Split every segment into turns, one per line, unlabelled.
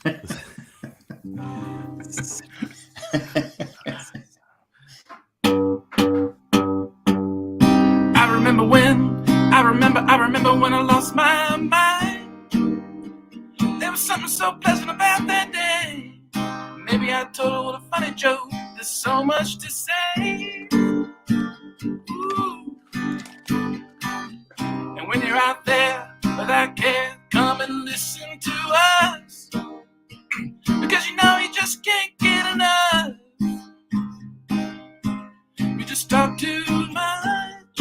I remember when I lost my mind. There was something so pleasant about that day. Maybe I told a funny joke. There's so much to say. Ooh. And when you're out there without care, come and listen to us. Because you know you just can't get enough. We just talk too much.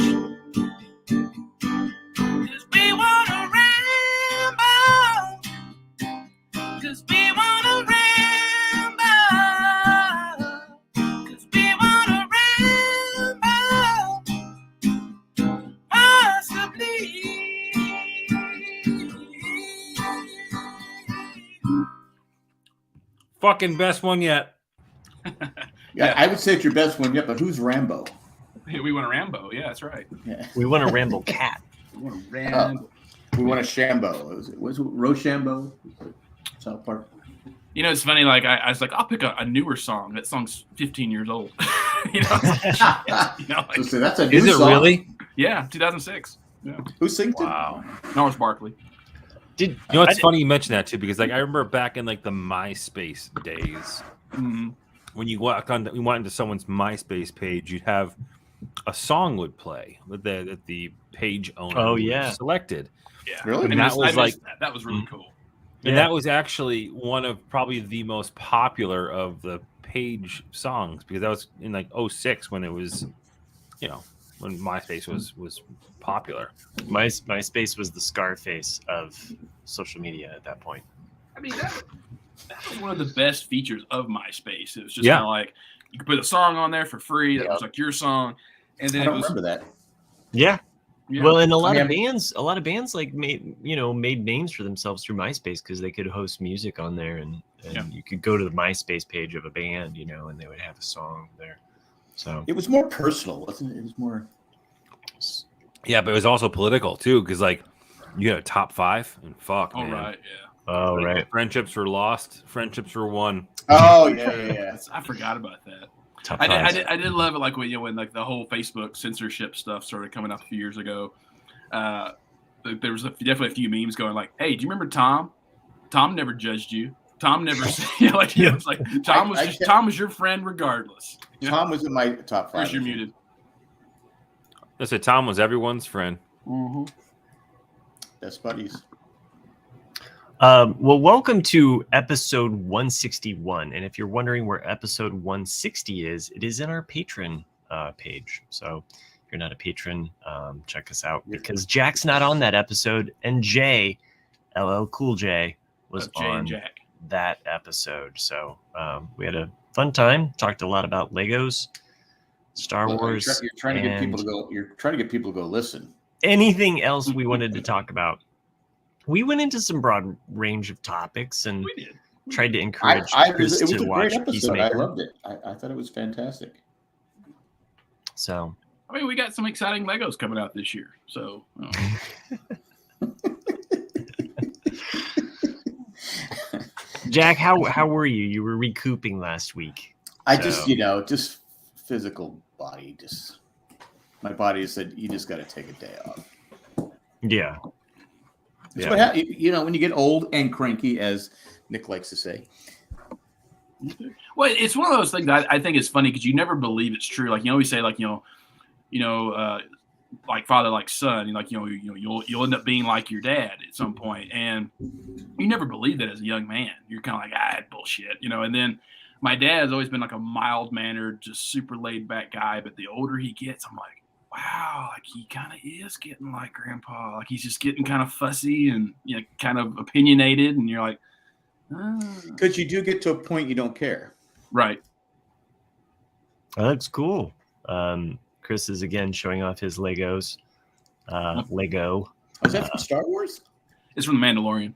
Cause we wanna ramble. Cause we wanna ramble. Cause we wanna ramble. Possibly.
Fucking best one yet.
Yeah, I would say it's your best one yet, but who's Rambo?
Hey, we want a Rambo. Yeah, that's right.
Yeah.
We want a Rambo cat.
We want a Rambo.
We want a Shambo. Was it Rochambeau? South Park.
You know, it's funny. Like I was like, I'll pick a newer song. That song's 15 years old. You know, like,
So that's a new
Is it
song.
really?
yeah, 2006. Yeah,
Who sings it?
Wow.
Norris Barkley.
Did
You know, it's funny you mention that too, because like I remember back in like the MySpace days, when you went into someone's MySpace page, you'd have a song would play that the page owner selected.
Yeah,
Really?
And that was like
that was really cool.
And that was actually one of probably the most popular of the page songs, because that was in like 06 when it was, you know, when MySpace was popular.
MySpace was the Scarface of social media at that point.
I mean, that was one of the best features of MySpace. It was just
Yeah.
kind of like you could put a song on there for free that was like your song, and then
I don't remember that.
Yeah.
Yeah.
Well, and a lot of bands like made names for themselves through MySpace because they could host music on there, and you could go to the MySpace page of a band, you know, and they would have a song there. So
It was more personal, wasn't it? It was more.
Yeah, but it was also political too, because like you had a top 5 and fuck.
Oh
man.
right, yeah.
oh
Like,
right,
friendships were lost, friendships were won.
Oh yeah.
I forgot about that.
top
I
five.
did love it, like when like the whole Facebook censorship stuff started coming up a few years ago. There was definitely a few memes going like, "Hey, do you remember Tom? Tom never judged you. Tom never said it's like Tom was your friend regardless." You know?
Tom was in my top 5.
Chris, you're muted.
I said Tom was everyone's friend.
Mm-hmm.
Best buddies.
Well, welcome to episode 161. And if you're wondering where episode 160 is, it is in our patron page. So if you're not a patron, check us out, because Jack's not on that episode, and Jay, LL Cool J, was on that episode. So we had a fun time, talked a lot about Legos, Star Wars.
You're trying to get people to go. You're trying to get people to go listen.
Anything else we wanted to talk about. We went into some broad range of topics and tried to encourage Chris to watch Peacemaker.
I loved it. I thought it was fantastic.
So,
I mean, we got some exciting Legos coming out this year. So,
Jack, how were you? You were recouping last week.
I just physical body. Just my body said you just got to take a day off.
Yeah.
That's what happens. You know, when you get old and cranky, as Nick likes to say.
Well, it's one of those things that I think is funny because you never believe it's true. Like you always say, like like father, like son. Like you'll end up being like your dad at some point, and you never believe that as a young man. You're kind of like, bullshit, And then my dad has always been like a mild mannered, just super laid back guy. But the older he gets, I'm like, wow, like he kind of is getting like grandpa. Like he's just getting kind of fussy and kind of opinionated, and you're like,
because you do get to a point you don't care.
Right.
That's cool. Chris is again showing off his Legos. Lego.
Is that from Star Wars?
It's from The Mandalorian.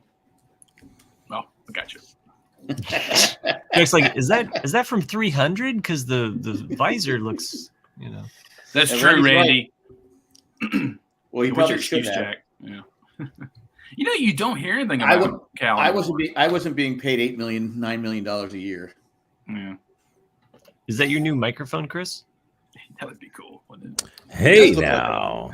Oh, I got you.
It's like, is that from 300? Because the visor looks,
That's true, Randy.
Well, he
What's
probably
your
should
excuse,
have.
Jack? Yeah. You know, you don't hear anything about Cal.
I wasn't being paid $9 million a year.
Yeah.
Is that your new microphone, Chris?
That would be cool, wouldn't it?
Hey now.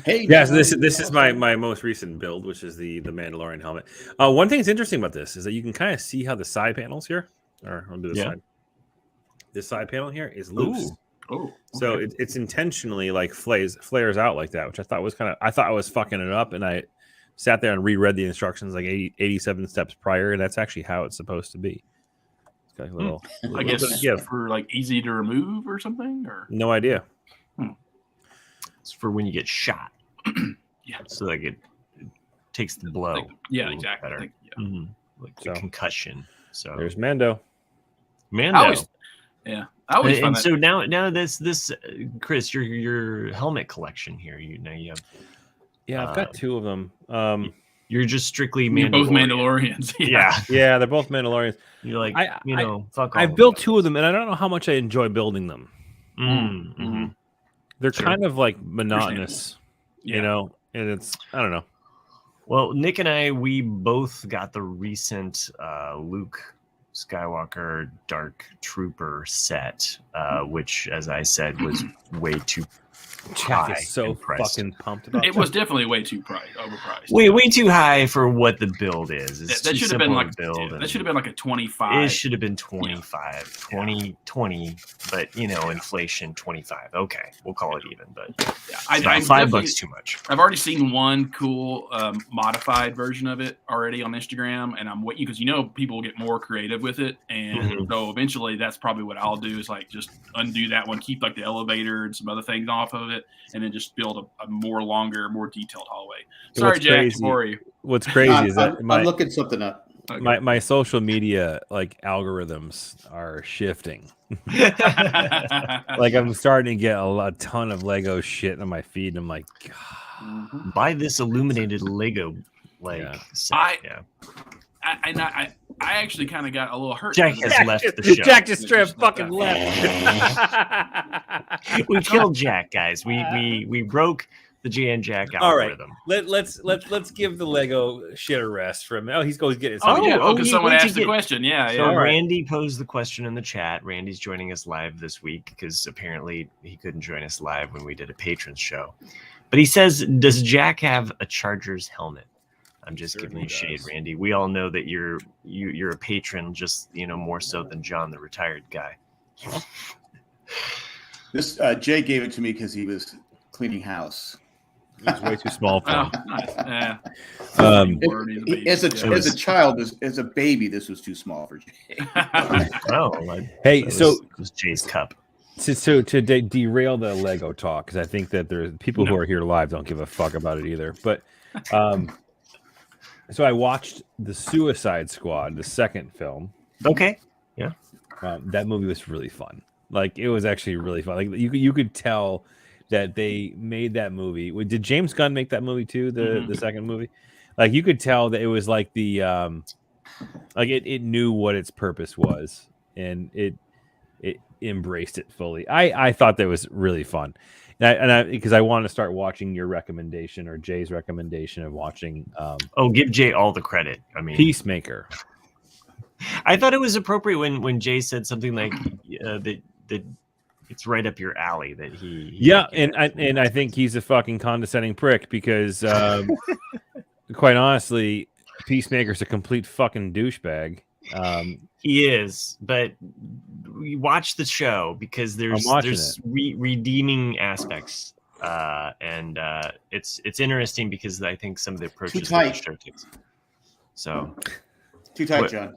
Hey.
Yeah, so this is my most recent build, which is the Mandalorian helmet. One thing that's interesting about this is that you can kind of see how the side panels here, or I'll do this side. This side panel here is loose.
Oh,
so it's intentionally like flares out like that, which I thought was I was fucking it up, and I sat there and reread the instructions like 87 steps prior, and that's actually how it's supposed to be. It's got a little,
I guess for like easy to remove or something, or
no idea.
It's for when you get shot.
Yeah,
so like it takes the blow.
Exactly.
Better. Like the concussion. So
there's Mando.
Yeah, I always find that.
So now this Chris, your helmet collection here. You have.
Yeah, I've got two of them.
You're just strictly
both Mandalorians.
Yeah, they're both Mandalorians.
You're like, fuck.
I built two of them, and I don't know how much I enjoy building them. They're kind of like monotonous, you know, and it's I don't know.
Well, Nick and we both got the recent Luke Skywalker Dark Trooper set, which, as I said, was way too
Jack is so fucking pumped about
it. Was definitely way too overpriced.
Way too high for what the build is.
That should have been like that should have been like a 25.
It should have been 25, 20, but inflation 25. Okay, we'll call it even. But $5 too much.
I've already seen one cool modified version of it already on Instagram, and I'm waiting because people will get more creative with it, and so eventually that's probably what I'll do is like just undo that one, keep like the elevator and some other things off of it, and then just build a more longer, more detailed hallway. Sorry, Jack. Sorry.
What's crazy is that
I'm looking something up.
Okay. My social media algorithms are shifting. Like I'm starting to get a ton of Lego shit on my feed, and I'm like, God.
Buy this illuminated Lego set.
I actually kind of got a little hurt.
Jack has left the show.
Jack just straight fucking left.
We killed Jack, guys. We broke the Jan Jack algorithm.
All right. Let's give the Lego shit a rest for a minute. Oh, he's going to get it.
Because someone asked the question. Yeah.
So Randy posed the question in the chat. Randy's joining us live this week because apparently he couldn't join us live when we did a patrons show. But he says, does Jack have a Chargers helmet? I'm just giving you shade, Randy. We all know that you're a patron, just more so than John, the retired guy.
This Jay gave it to me because he was cleaning house.
It was way too small for him.
As a child, as a baby, this was too small for Jay.
It was Jay's cup.
So to derail the Lego talk, because I think that there's people who are here live don't give a fuck about it either. But so I watched The Suicide Squad, the second film.
Okay. Yeah.
That movie was really fun. Like it was actually really fun. Like you could tell that they made that movie. Did James Gunn make that movie too? The second movie? Like you could tell that it was like the like it knew what its purpose was, and it embraced it fully. I thought that was really fun. And I because I want to start watching your recommendation or Jay's recommendation of watching.
Give Jay all the credit. I mean,
Peacemaker.
I thought it was appropriate when Jay said something like that it's right up your alley. That he
and I think he's a fucking condescending prick because quite honestly, Peacemaker's a complete fucking douchebag.
He is, but we watch the show because there's redeeming aspects, and it's interesting because I think some of the approaches that the show takes. So
too tight, John.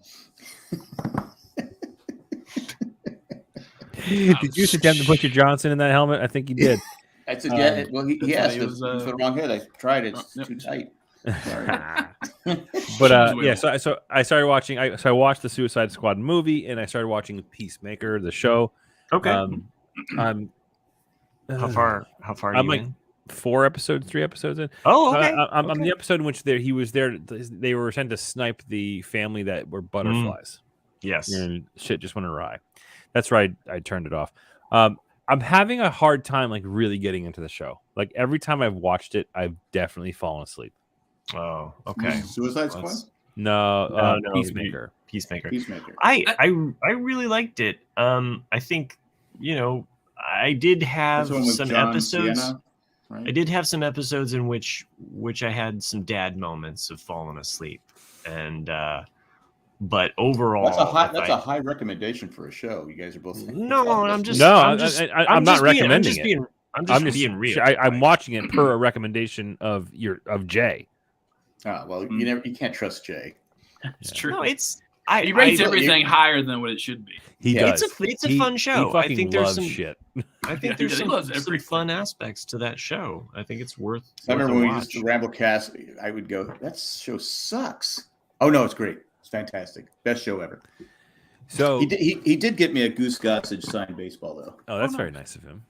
Did you attempt to put your Johnson in that helmet? I think you did.
I said, yeah. Well, he asked for the wrong head. I tried it. It's too tight.
But so I started watching. I watched the Suicide Squad movie, and I started watching Peacemaker, the show.
Okay.
I'm
how far?
I'm like 3 episodes in.
Oh, okay.
I'm the episode in which he was there. They were sent to snipe the family that were butterflies.
Yes,
and shit just went awry. That's right. I turned it off. I'm having a hard time like really getting into the show. Like every time I've watched it, I've definitely fallen asleep.
Oh, okay.
Suicide Squad.
No, Peacemaker.
Peacemaker.
I
I really liked it. I think I did have some episodes.
Sienna, right?
I did have some episodes in which I had some dad moments of falling asleep, and but overall,
that's a high recommendation for a show. You guys are both
I'm
not recommending it.
I'm just being real.
I'm watching it per a recommendation of Jay.
Ah, well, you can't trust Jay.
It's true.
No,
he rates everything higher than what it should be.
He does.
It's a fun show.
I think there's some shit.
I think there's some fun aspects to that show. I think it's worth.
I remember when we used to Ramblecast, I would go, "That show sucks." Oh no, it's great. It's fantastic. Best show ever.
So
he did get me a Goose Gossage signed baseball though.
Oh, that's very nice of him.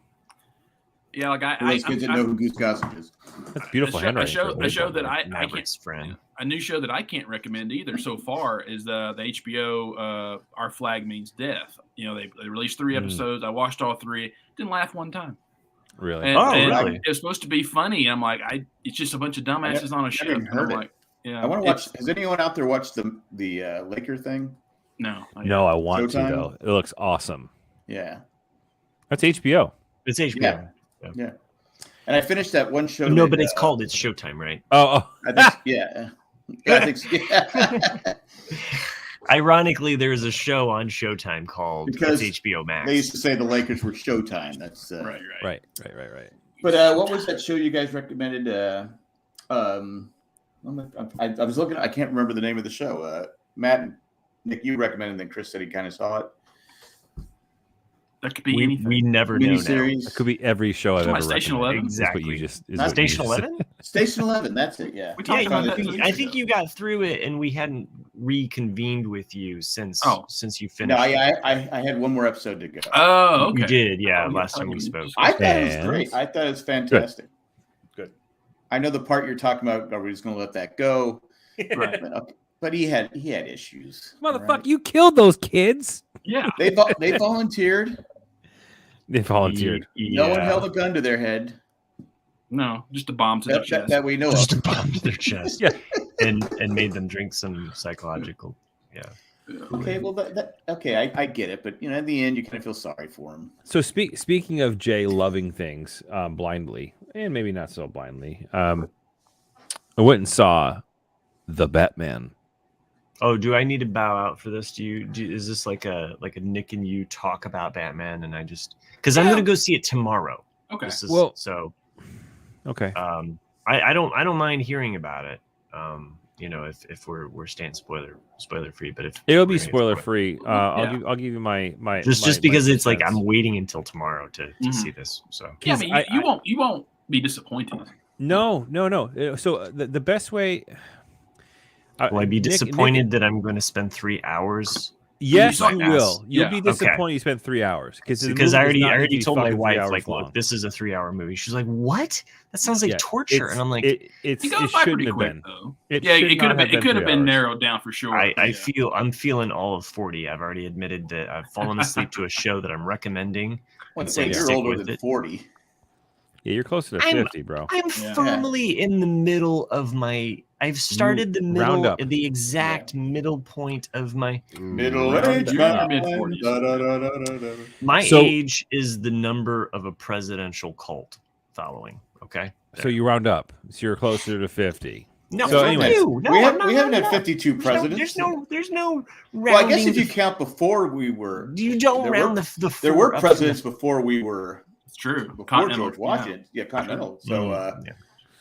Yeah, like
kids didn't know who Goose Gossage is.
That's beautiful handwriting.
A show that I can't.
Friend.
A new show that I can't recommend either so far is the HBO Our Flag Means Death. They released 3 episodes. I watched all 3. Didn't laugh one time.
Really?
And
really?
It's supposed to be funny. I'm like, it's just a bunch of dumbasses on a ship.
I want to watch. Has anyone out there watched the Laker thing?
No.
No, I want to though. It looks awesome.
Yeah.
That's HBO.
It's HBO.
Yeah. And I finished that one show.
No, but it's Showtime, right?
Oh.
I think, yeah. I think yeah.
Ironically, there's a show on Showtime called HBO Max.
They used to say the Lakers were Showtime. That's
right.
But what was that show you guys recommended? I was looking. I can't remember the name of the show. Matt and Nick, you recommended, and then Chris said he kind of saw it.
That could be anything.
We never know.
It could be every show I've ever
Station
recommended.
11.
Exactly.
Station 11? Station 11. That's it. Yeah.
I think you got through it, and we hadn't reconvened with you since you finished.
No, I had one more episode to go.
Oh, okay.
We did. Yeah, last time we spoke.
I thought it was great. I thought it was fantastic. Good. I know the part you're talking about. Are we just going to let that go? Right. But he had issues.
Motherfucker, right? You killed those kids.
Yeah.
They volunteered.
They volunteered.
No one held a gun to their head.
No, just a bomb to their chest.
That we know of.
Just a bomb to their chest.
Yeah.
And made them drink some psychological. Yeah.
Okay, well, I get it, but in the end, you kind of feel sorry for him.
So speaking of Jay loving things blindly, and maybe not so blindly, I went and saw The Batman.
Oh, do I need to bow out for this? Is this like a Nick and you talk about Batman, and I just because I'm gonna go see it tomorrow.
Okay.
Okay.
I don't mind hearing about it. If we're staying spoiler free, but if
it'll be spoiler free, I'll give you my
just because it's like I'm waiting until tomorrow to see this. So
yeah, I mean, you won't be disappointed.
No. So the best way.
Will I be disappointed that I'm going to spend 3 hours?
Yes, you will. You'll be disappointed you spent 3 hours
because I already told my wife, like, look, this is a 3-hour movie. She's like, what? That sounds like torture. And I'm like,
it shouldn't have been.
It could have been narrowed down for sure.
I'm feeling all of 40. I've already admitted that I've fallen asleep to a show that I'm recommending.
You're older than 40.
Yeah, you're closer to 50, bro.
I'm firmly in the middle of my. I've started the exact middle point of my
middle age.
My age is the number of a presidential cult following. Okay,
so you round up, so you're closer to 50.
No,
so anyway,
we haven't had 52 presidents.
There's no.
Well, I guess if you count before we were,
you don't round the.
There were presidents before we were.
It's true.
Before George Washington, Continental. So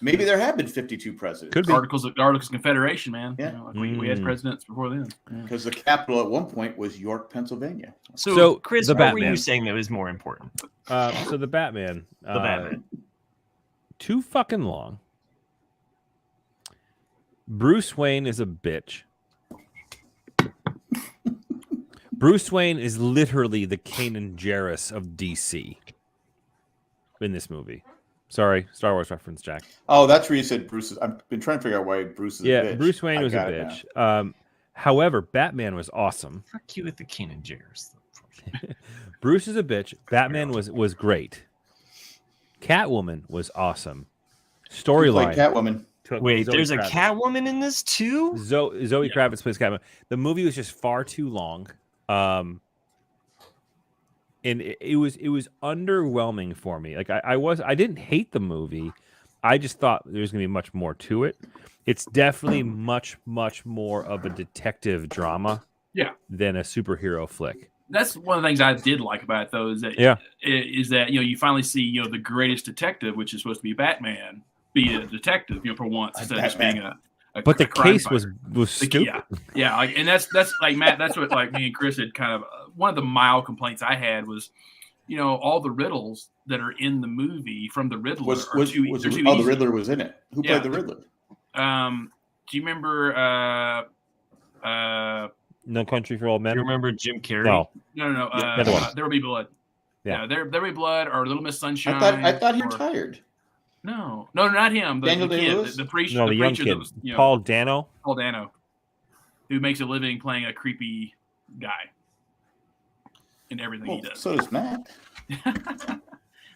maybe there have been 52 presidents.
Could be. Articles of Confederation, man.
Yeah,
we had presidents before then.
Because the capital at one point was York, Pennsylvania.
So Chris, what were you saying that was more important?
So the Batman. Too fucking long. Bruce Wayne is a bitch. Bruce Wayne is literally the Kanan Jarrus of DC in this movie. Sorry, Star Wars reference, Jack.
Oh, that's where you said Bruce is. I've been trying to figure out why Bruce is a bitch.
Bruce Wayne was a bitch. However, Batman was awesome.
Fuck you with the Kanan Jarrus.
Bruce is a bitch. Batman was great. Catwoman was awesome. Storyline.
Catwoman.
took.
Wait,
Zoe
there's a
Kravitz.
Catwoman in this too?
Zoe Kravitz plays Catwoman. The movie was just far too long, and it was underwhelming for me. Like I didn't hate the movie. I just thought there was gonna be much more to it. It's definitely much more of a detective drama, than a superhero flick.
That's one of the things I did like about it, though, is that you finally see the greatest detective, which is supposed to be Batman, be a detective for once instead of just being a
but the case
fighter.
was stupid.
Yeah, like, and that's like Matt. That's what like me and Chris had kind of one of the mild complaints I had was, all the riddles that are in the movie from the Riddler are too easy.
The Riddler was in it. Who played the Riddler?
Do you remember?
No Country for Old Men.
Do you remember Jim Carrey?
No. There Will Be Blood. Yeah, There Will Be Blood or Little Miss Sunshine.
I thought he retired.
No, not him.
Daniel
Day-Lewis? The preacher.
No, the young
preacher
kid.
That was,
Paul Dano.
Paul Dano, who makes a living playing a creepy guy in everything he does.
So does Matt.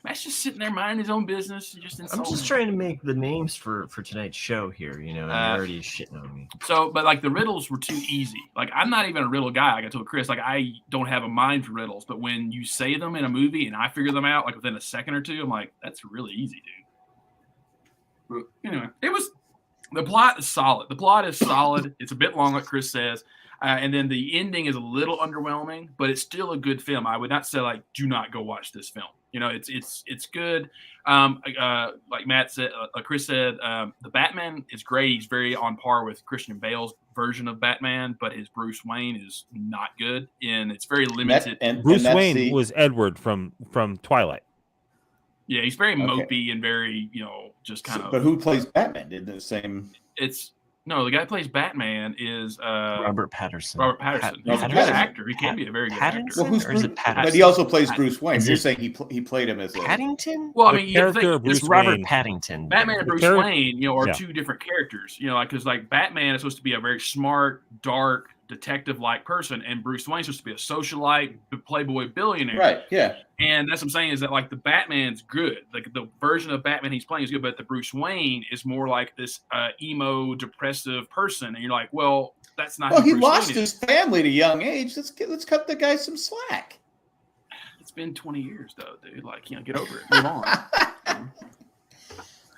Matt's just sitting there minding his own business.
I'm just trying to make the names for tonight's show here, and you're already shitting on me.
So, but like the riddles were too easy. Like I'm not even a riddle guy. Like I told Chris, like I don't have a mind for riddles. But when you say them in a movie and I figure them out like within a second or two, I'm like, that's really easy, dude. But anyway, the plot is solid. It's a bit long, like Chris says. And then the ending is a little underwhelming, but it's still a good film. I would not say like, do not go watch this film. It's good. Like Matt said, Chris said, the Batman is great. He's very on par with Christian Bale's version of Batman, but his Bruce Wayne is not good, and it's very limited.
Bruce Wayne was Edward from Twilight.
Yeah, he's very mopey and very, just kind of.
But who plays Batman? Did the same?
No, the guy who plays Batman is
Robert Pattinson.
He's a good actor. He can be a very good actor.
Well, or is it Pattinson? But he also plays Bruce Wayne. You're saying he played him as
Paddington?
Well, I mean, you think
it's Robert Paddington.
Batman and Bruce Wayne, are two different characters. Because like Batman is supposed to be a very smart, dark, detective-like person, and Bruce Wayne's supposed to be a socialite, playboy billionaire.
Right. Yeah.
And that's what I'm saying is that like the Batman's good, like the version of Batman he's playing is good, but the Bruce Wayne is more like this emo, depressive person, and you're like, well, that's not.
Well, he
Bruce
lost
Wayne
his family at a young age. Let's cut the guy some slack.
It's been 20 years though, dude. Like, get over it, move on.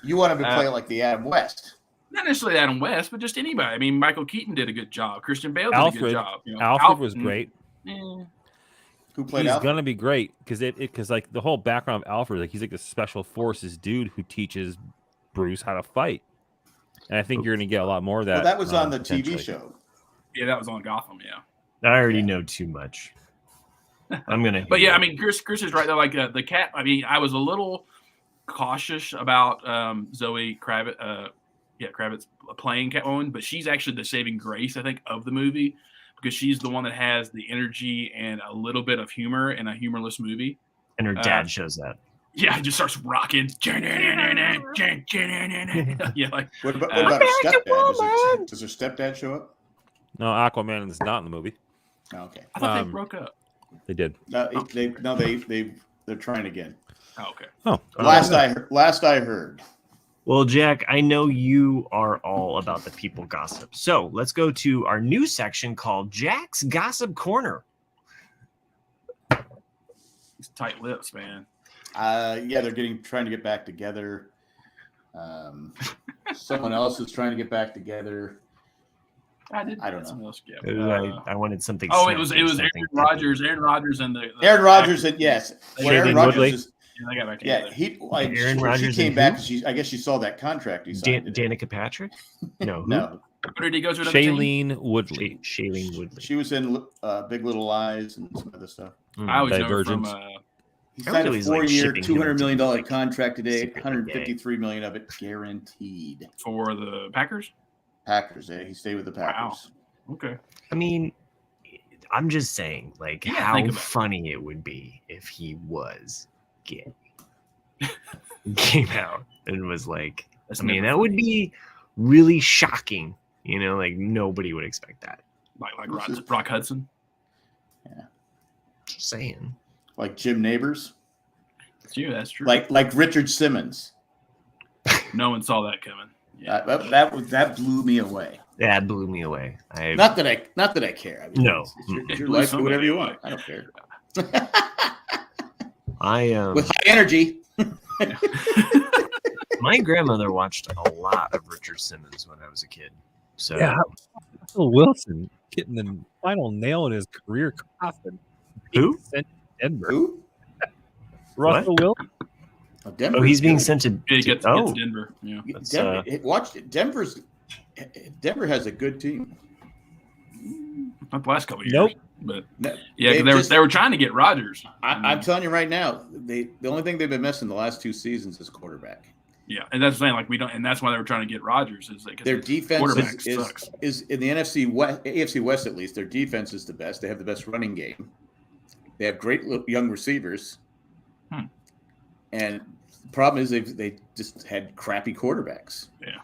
You want him to play like the Adam West.
Not necessarily Adam West, but just anybody. I mean, Michael Keaton did a good job. Christian Bale did a good job.
Alfred was great.
Who played
He's
Alfred?
gonna be great because like the whole background of Alfred, like he's like the special forces dude who teaches Bruce how to fight, and I think you're gonna get a lot more of that.
Well, that was on the TV show.
Yeah, that was on Gotham. Yeah,
I already know too much. I'm gonna.
But yeah, I mean, Chris is right though. Like the cat. I mean, I was a little cautious about Zoe Kravitz. Kravitz playing Catwoman, but she's actually the saving grace, I think, of the movie because she's the one that has the energy and a little bit of humor in a humorless movie.
And her dad shows that.
Yeah, it just starts rocking. Yeah, like
what about her stepdad? Does her stepdad show up?
No, Aquaman is not in the movie.
Oh, okay,
I thought they broke up.
They did.
They're trying again.
Oh, okay.
Oh,
last I heard.
Well, Jack, I know you are all about the people gossip. So let's go to our new section called Jack's Gossip Corner.
These tight lips, man.
Yeah, they're trying to get back together. Someone else is trying to get back together.
I don't
know.
I wanted something.
Oh, it was Aaron Rodgers. Aaron Rodgers and
Aaron Rodgers and yes, Aaron Rodgers is.
Yeah, they got back
together.
Aaron Rodgers.
She came back. I guess she saw that contract he signed.
Danica Patrick? No.
No.
Where did he go to?
Shailene Woodley.
Shailene Woodley.
She was in Big Little Lies and some other stuff.
I always know her from.
He signed a 4-year, $200 million contract today. $153 million of it guaranteed
for the Packers.
Packers, yeah. He stayed with the Packers.
Wow. Okay.
I mean, I'm just saying, like, how funny it would be if he was gay. Came out and was like, that would be really shocking. Like nobody would expect that.
Like Rock Hudson.
Yeah.
Just saying.
Like Jim Neighbors.
That's true.
Like Richard Simmons.
No one saw that coming. Yeah.
That blew me away.
Yeah, it blew me away.
Not that I care. I mean,
No.
it's your life. Do whatever you want. I don't care. With high energy.
My grandmother watched a lot of Richard Simmons when I was a kid. So
Yeah, Russell Wilson getting the final nail in his career coffin.
Who?
Sent to Denver.
Who?
Russell Wilson.
Oh, Denver.
Oh, he's being sent to.
It gets Denver. Yeah.
Denver has a good team.
Not the last couple of years.
Nope.
But
No,
yeah, they were trying to get Rodgers.
I'm telling you right now, the only thing they've been missing the last 2 seasons is quarterback.
Yeah, and that's the thing. Like we don't, and that's why they were trying to get Rodgers. Is like
Their defense
sucks.
is in the AFC West at least. Their defense is the best. They have the best running game. They have great young receivers. And the problem is they just had crappy quarterbacks.
Yeah.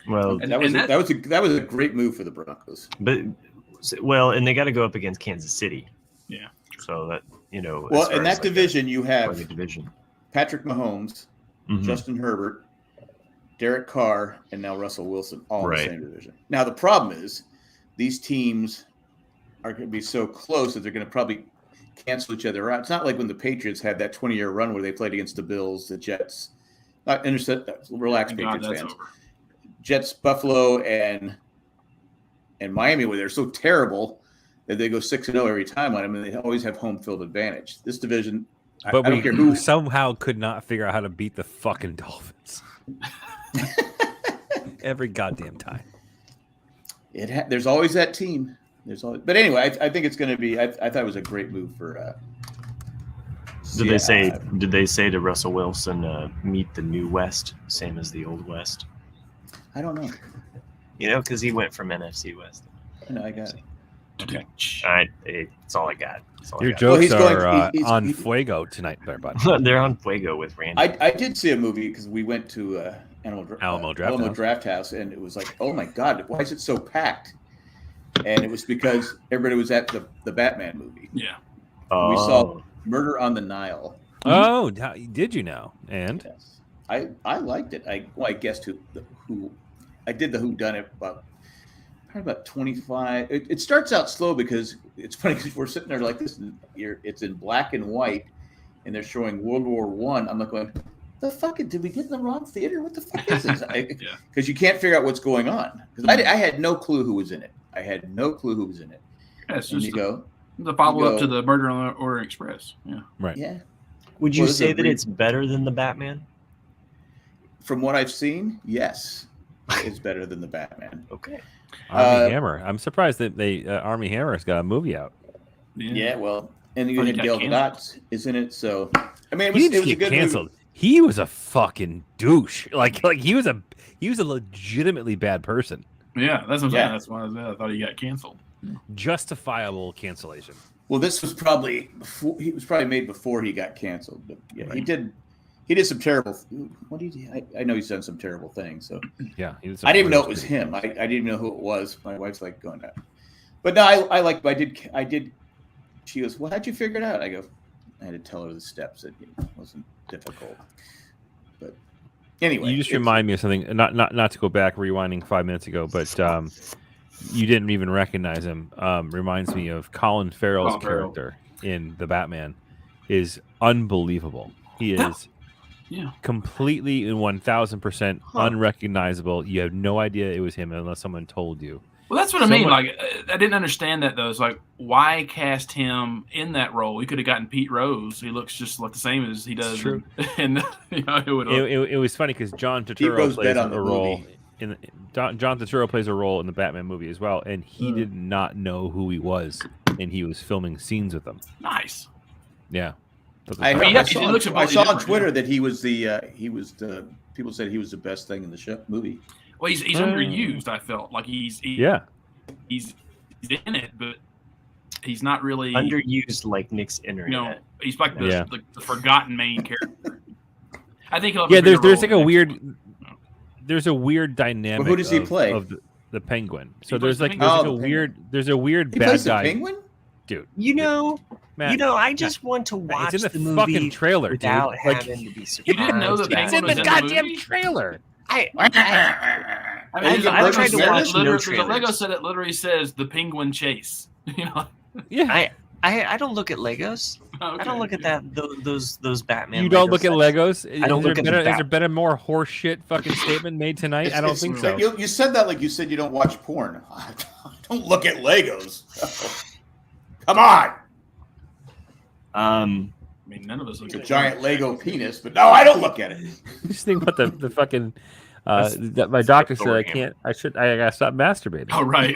Well,
that was a great move for the Broncos.
But and they got to go up against Kansas City.
Yeah.
So that
Well, in that division, you have
division.
Patrick Mahomes, Justin Herbert, Derek Carr, and now Russell Wilson, all in the same division. Now the problem is these teams are going to be so close that they're going to probably cancel each other out. It's not like when the Patriots had that 20-year run where they played against the Bills, the Jets. Relax, Patriots fans.
Over.
Jets, Buffalo, and Miami, where they're so terrible that they go 6-0 every time on them, and they always have home field advantage. This division,
But
I don't care who.
somehow could not figure out how to beat the fucking Dolphins. Every goddamn time.
There's always that team. But anyway, I think it's going to be. I thought it was a great move for.
Did they say to Russell Wilson, meet the new West, same as the old West?
I don't know.
Because he went from NFC West.
No, I got it.
Okay. All right. That's all I got.
Your jokes are on Fuego tonight, there, bud.
They're on Fuego with Randy.
I did see a movie because we went to Alamo Draft House, and it was like, oh my God, why is it so packed? And it was because everybody was at the Batman movie.
Yeah.
We saw Murder on the Nile.
Oh, did you know? And
yes. I liked it. I guessed who I did the whodunit about 25. It starts out slow because it's funny because we're sitting there like this. It's in black and white, and they're showing World War I. I'm like going, the fuck? Did we get in the wrong theater? What the fuck is this? Because you can't figure out what's going on. Because I had no clue who was in it. Yeah, it's just
the follow-up to the Murder on the Orient Express. Yeah.
Right.
Yeah.
Would you say that it's better than the Batman?
From what I've seen, yes, it's better than the Batman.
Okay.
Army Hammer. I'm surprised that Army Hammer's got a movie out.
Yeah, well, and you had Gal Gadot is in it, so I mean,
it was a good canceled. Movie. He was a fucking douche. Like he was a legitimately bad person.
Yeah, that's what I'm saying. That's why I thought he got canceled.
Justifiable cancellation.
Well, this was probably made before he got canceled, but yeah, right. He did some terrible. What did he? I know he's done some terrible things. So
yeah,
I didn't even know it was him. I didn't even know who it was. My wife's like going out, but no, I did. She goes, "Well, how'd you figure it out?" I go, "I had to tell her the steps. It wasn't difficult." But anyway,
you just remind me of something. Not to go back, rewinding 5 minutes ago, but you didn't even recognize him. Reminds me of Colin Farrell's character in the Batman is unbelievable. He is.
Yeah,
completely and 1,000% unrecognizable. You have no idea it was him unless someone told you.
Well, that's what I mean. Like, I didn't understand that though. It's like, why cast him in that role? We could have gotten Pete Rose. He looks just like the same as he does.
True.
And
it was funny because John Turturro plays a role John Turturro plays a role in the Batman movie as well, and he did not know who he was, and he was filming scenes with them.
Nice.
Yeah.
I saw on Twitter that he was the people said he was the best thing in the movie.
Well, he's underused. I felt like he's in it, but he's not really
underused like Nick's internet.
He's like the forgotten main character. I think he'll
there's like a weird dynamic.
Well, who does he play?
Of the Penguin. So there's a weird
he
bad
plays
guy.
The Penguin?
Dude.
Matt, I just want to watch
it's in
the
the
movie
fucking trailer,
without
dude.
having to be surprised.
You didn't know that
it's in the goddamn trailer.
I
mean,
I
tried to watch no
there's a Lego
trailers.
set that literally says the penguin chase. You know,
Yeah.
I don't look at Legos. I don't look at those Batman.
You don't
Lego
look at
sets.
Legos?
I don't look at the
Has there
Bat-
been a more horseshit fucking statement made tonight? I don't think so.
You said that like you said you don't watch porn. I don't look at Legos. Come on.
I mean, none of us look
It's a
at
giant Lego penis, but no, I don't look at it.
Just think about the fucking. That my doctor said I can't. I gotta stop masturbating.
Oh, right.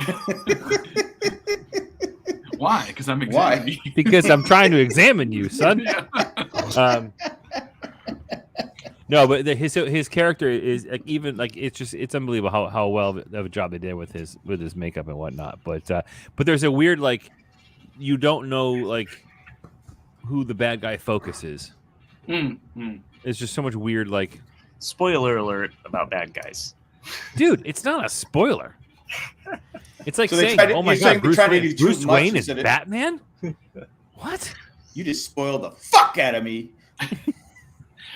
Why? Because I'm examining you.
Because I'm trying to examine you, son.
Yeah.
No, but his character is like, even like it's unbelievable how well of a job they did with his makeup and whatnot. But there's a weird like you don't know like who the bad guy Focus is. It's just so much weird like.
Spoiler alert about bad guys.
Dude, it's not a spoiler. It's like
So they
saying,
tried to-
"Oh my
you're saying
god,
they tried to do too
Bruce
much
Wayne is
instead of-
Batman." What?
You just spoiled the fuck out of me.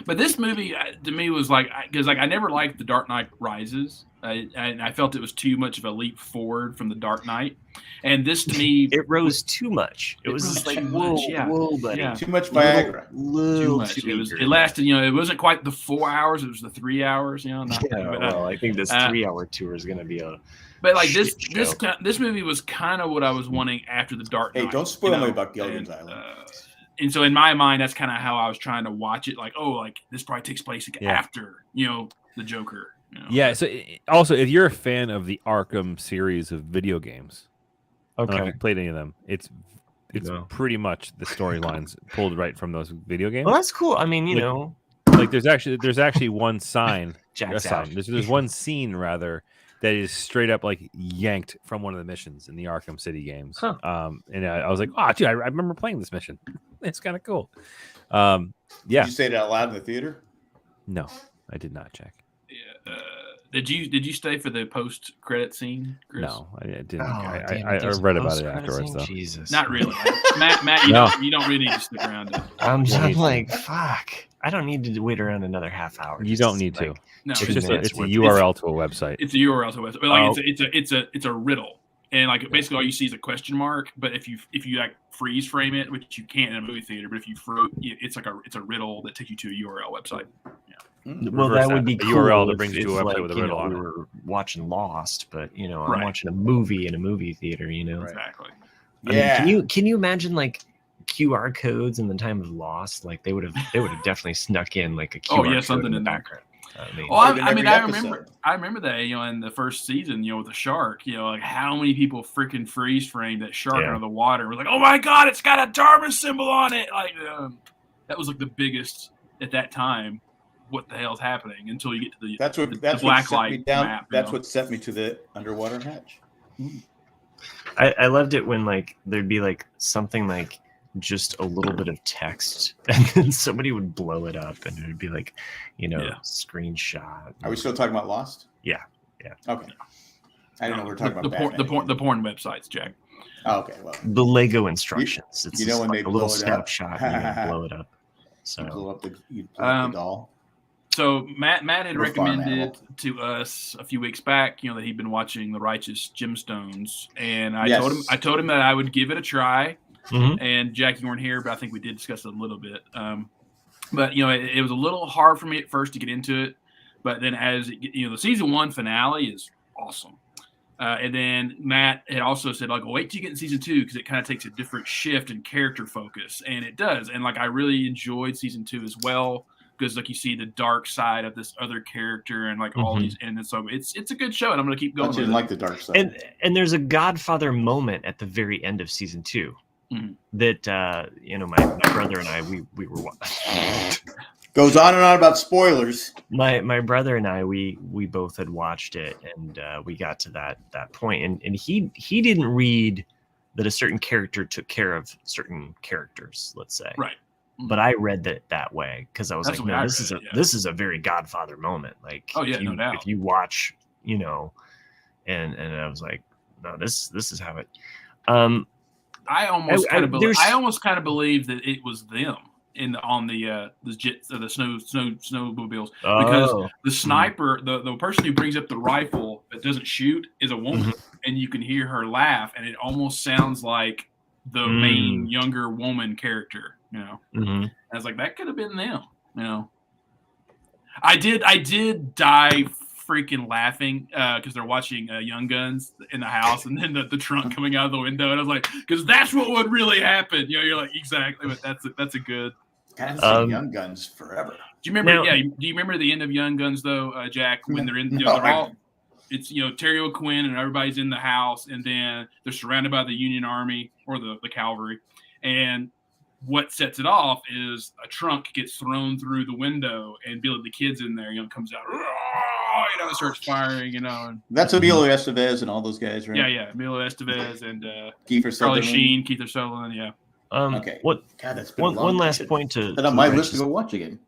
But this movie to me was like, because like I never liked The Dark Knight Rises. I felt it was too much of a leap forward from The Dark Knight, and this to me
It rose too much. It was
rose
just like,
too
whoa,
much, yeah.
whoa, buddy.
Yeah.
Too much Viagra.
too much. It lasted, you know, it wasn't quite the 4 hours. It was the 3 hours. You know, not,
Yeah,
but,
well, I think this 3-hour tour is going to be a.
but like this
shit
this movie was kind of what I was wanting after The Dark Knight.
Hey, don't spoil
you know,
me about Gilligan's Island.
And so in my mind, that's kind of how I was trying to watch it. Like, oh, like this probably takes place like,
Yeah.
after, you know, the Joker. You know?
Yeah. So also, if you're a fan of the Arkham series of video games, I don't know if
Okay.
you played any of them. It's
No.
pretty much the storylines pulled right from those video games.
Well, that's cool. I mean, you
Like-
know,
Like there's actually one sign.
Jack's out.
There's one scene rather that is straight up like yanked from one of the missions in the Arkham City games.
Huh.
And I was like, oh, dude, I remember playing this mission. It's kind of cool. Yeah.
Did you say it out loud in the theater?
No, I did not check.
Yeah. Did you stay for the post credit scene, Chris?
No, I didn't.
Oh,
I
damn it, there's a
read about it
post-credit
afterwards,
scene?
though.
Jesus.
Not really. Matt,
No.
you don't really need to stick around.
I'm
Yeah,
just like, fuck. I don't need to wait around another half hour.
You
just
don't need to.
like,
No,
It's
2
just
minutes
it's a
worth.
URL to a website.
it's a URL to a website. But like
Oh.
it's a riddle, and like basically all you see is a question mark. But if you like freeze frame it, which you can't in a movie theater, but if you it's a riddle that takes you to a URL website.
Well,
Reverse
that would be
a
cool
URL that
if-
brings you
if,
to a website
like,
with a
you
riddle
know,
on
we
it.
were watching Lost, but you know, I'm
Right.
watching a movie in a movie theater. You know,
Right.
Exactly.
I mean,
Yeah.
can you imagine like QR codes in the time of Lost? Like they would have definitely snuck in like a QR
Oh, yeah,
code
something
in the
in there.
background. I mean,
Well,
Like in
I mean,
every
I remember that, you know, in the first season, you know, with the shark, you know, like how many people freaking freeze framed that shark
Yeah.
under the water. We're like, oh my god, it's got a Dharma symbol on it. Like that was like the biggest at that time. What the hell's happening until you get to the
That's what
the
that's
black
what sent me
light
down.
map, you
That's
know?
what sent me to the underwater hatch.
I loved it when like there'd be like something like just a little bit of text, and then somebody would blow it up, and it would be like, you know,
Yeah.
screenshot.
Are we still talking about Lost?
Yeah. Yeah.
Okay. I didn't know we were talking about
the porn websites, Jack.
Oh, okay. Well,
The Lego instructions. It's
you know
just
when
like
they
a little
blow it up?
snapshot and you blow it up.
you blow
So
up the doll.
So Matt had
Or a farm
recommended
animal.
to us a few weeks back, you know, that he'd been watching The Righteous Gemstones, and I
Yes.
told him that I would give it a try.
Mhm.
And Jack, you weren't here, but I think we did discuss it a little bit. But you know, it was a little hard for me at first to get into it, but then as you know, the season 1 finale is awesome. And then Matt had also said, like, wait till you get in season 2 because it kind of takes a different shift in character focus, and it does. And like, I really enjoyed season 2 as well because like you see the dark side of this other character and like all
Mhm.
these, and so it's a good show, and I'm gonna keep
But
going.
you
with
didn't
it.
like the dark side.
and there's a Godfather moment at the very end of season 2
Mhm.
that you know, my brother and I we were
Goes on and on about spoilers.
my brother and I we both had watched it, and we got to that point, and he didn't read that a certain character took care of certain characters, let's say.
Right.
But I read that way because I was
That's
like,
the way
no,
I
this
read
is
it, yeah.
this is a very Godfather moment. Like,
Oh, yeah,
if you,
no doubt.
if you watch, you know, and I was like, no, this is how it.
I almost
I-
kind of
there's-
I almost kind of believe that it was them. on the snowmobiles because the sniper, the person who brings up the rifle that doesn't shoot is a woman, and you can hear her laugh, and it almost sounds like the main younger woman character. I was like, that could have been them. I did die freaking laughing because they're watching Young Guns in the house, and then the trunk coming out of the window, and I was like, because that's what would really happen. You're like, exactly, but that's a good.
I haven't seen Young Guns forever.
Do you remember? Do you remember the end of Young Guns though, Jack? When they're in, they're all. It's Terry O'Quinn and everybody's in the house, and then they're surrounded by the Union Army or the cavalry, and what sets it off is a trunk gets thrown through the window, and Billy the Kid's in there, comes out, starts firing, and
that's Emilio Estevez and all those guys, right?
Yeah, Emilio Estevez and
Kiefer
Charlie
Sutherland.
Sheen, Kiefer Sutherland, yeah.
Okay.
What?
God, that's been
one last point to
on my list to go watch again.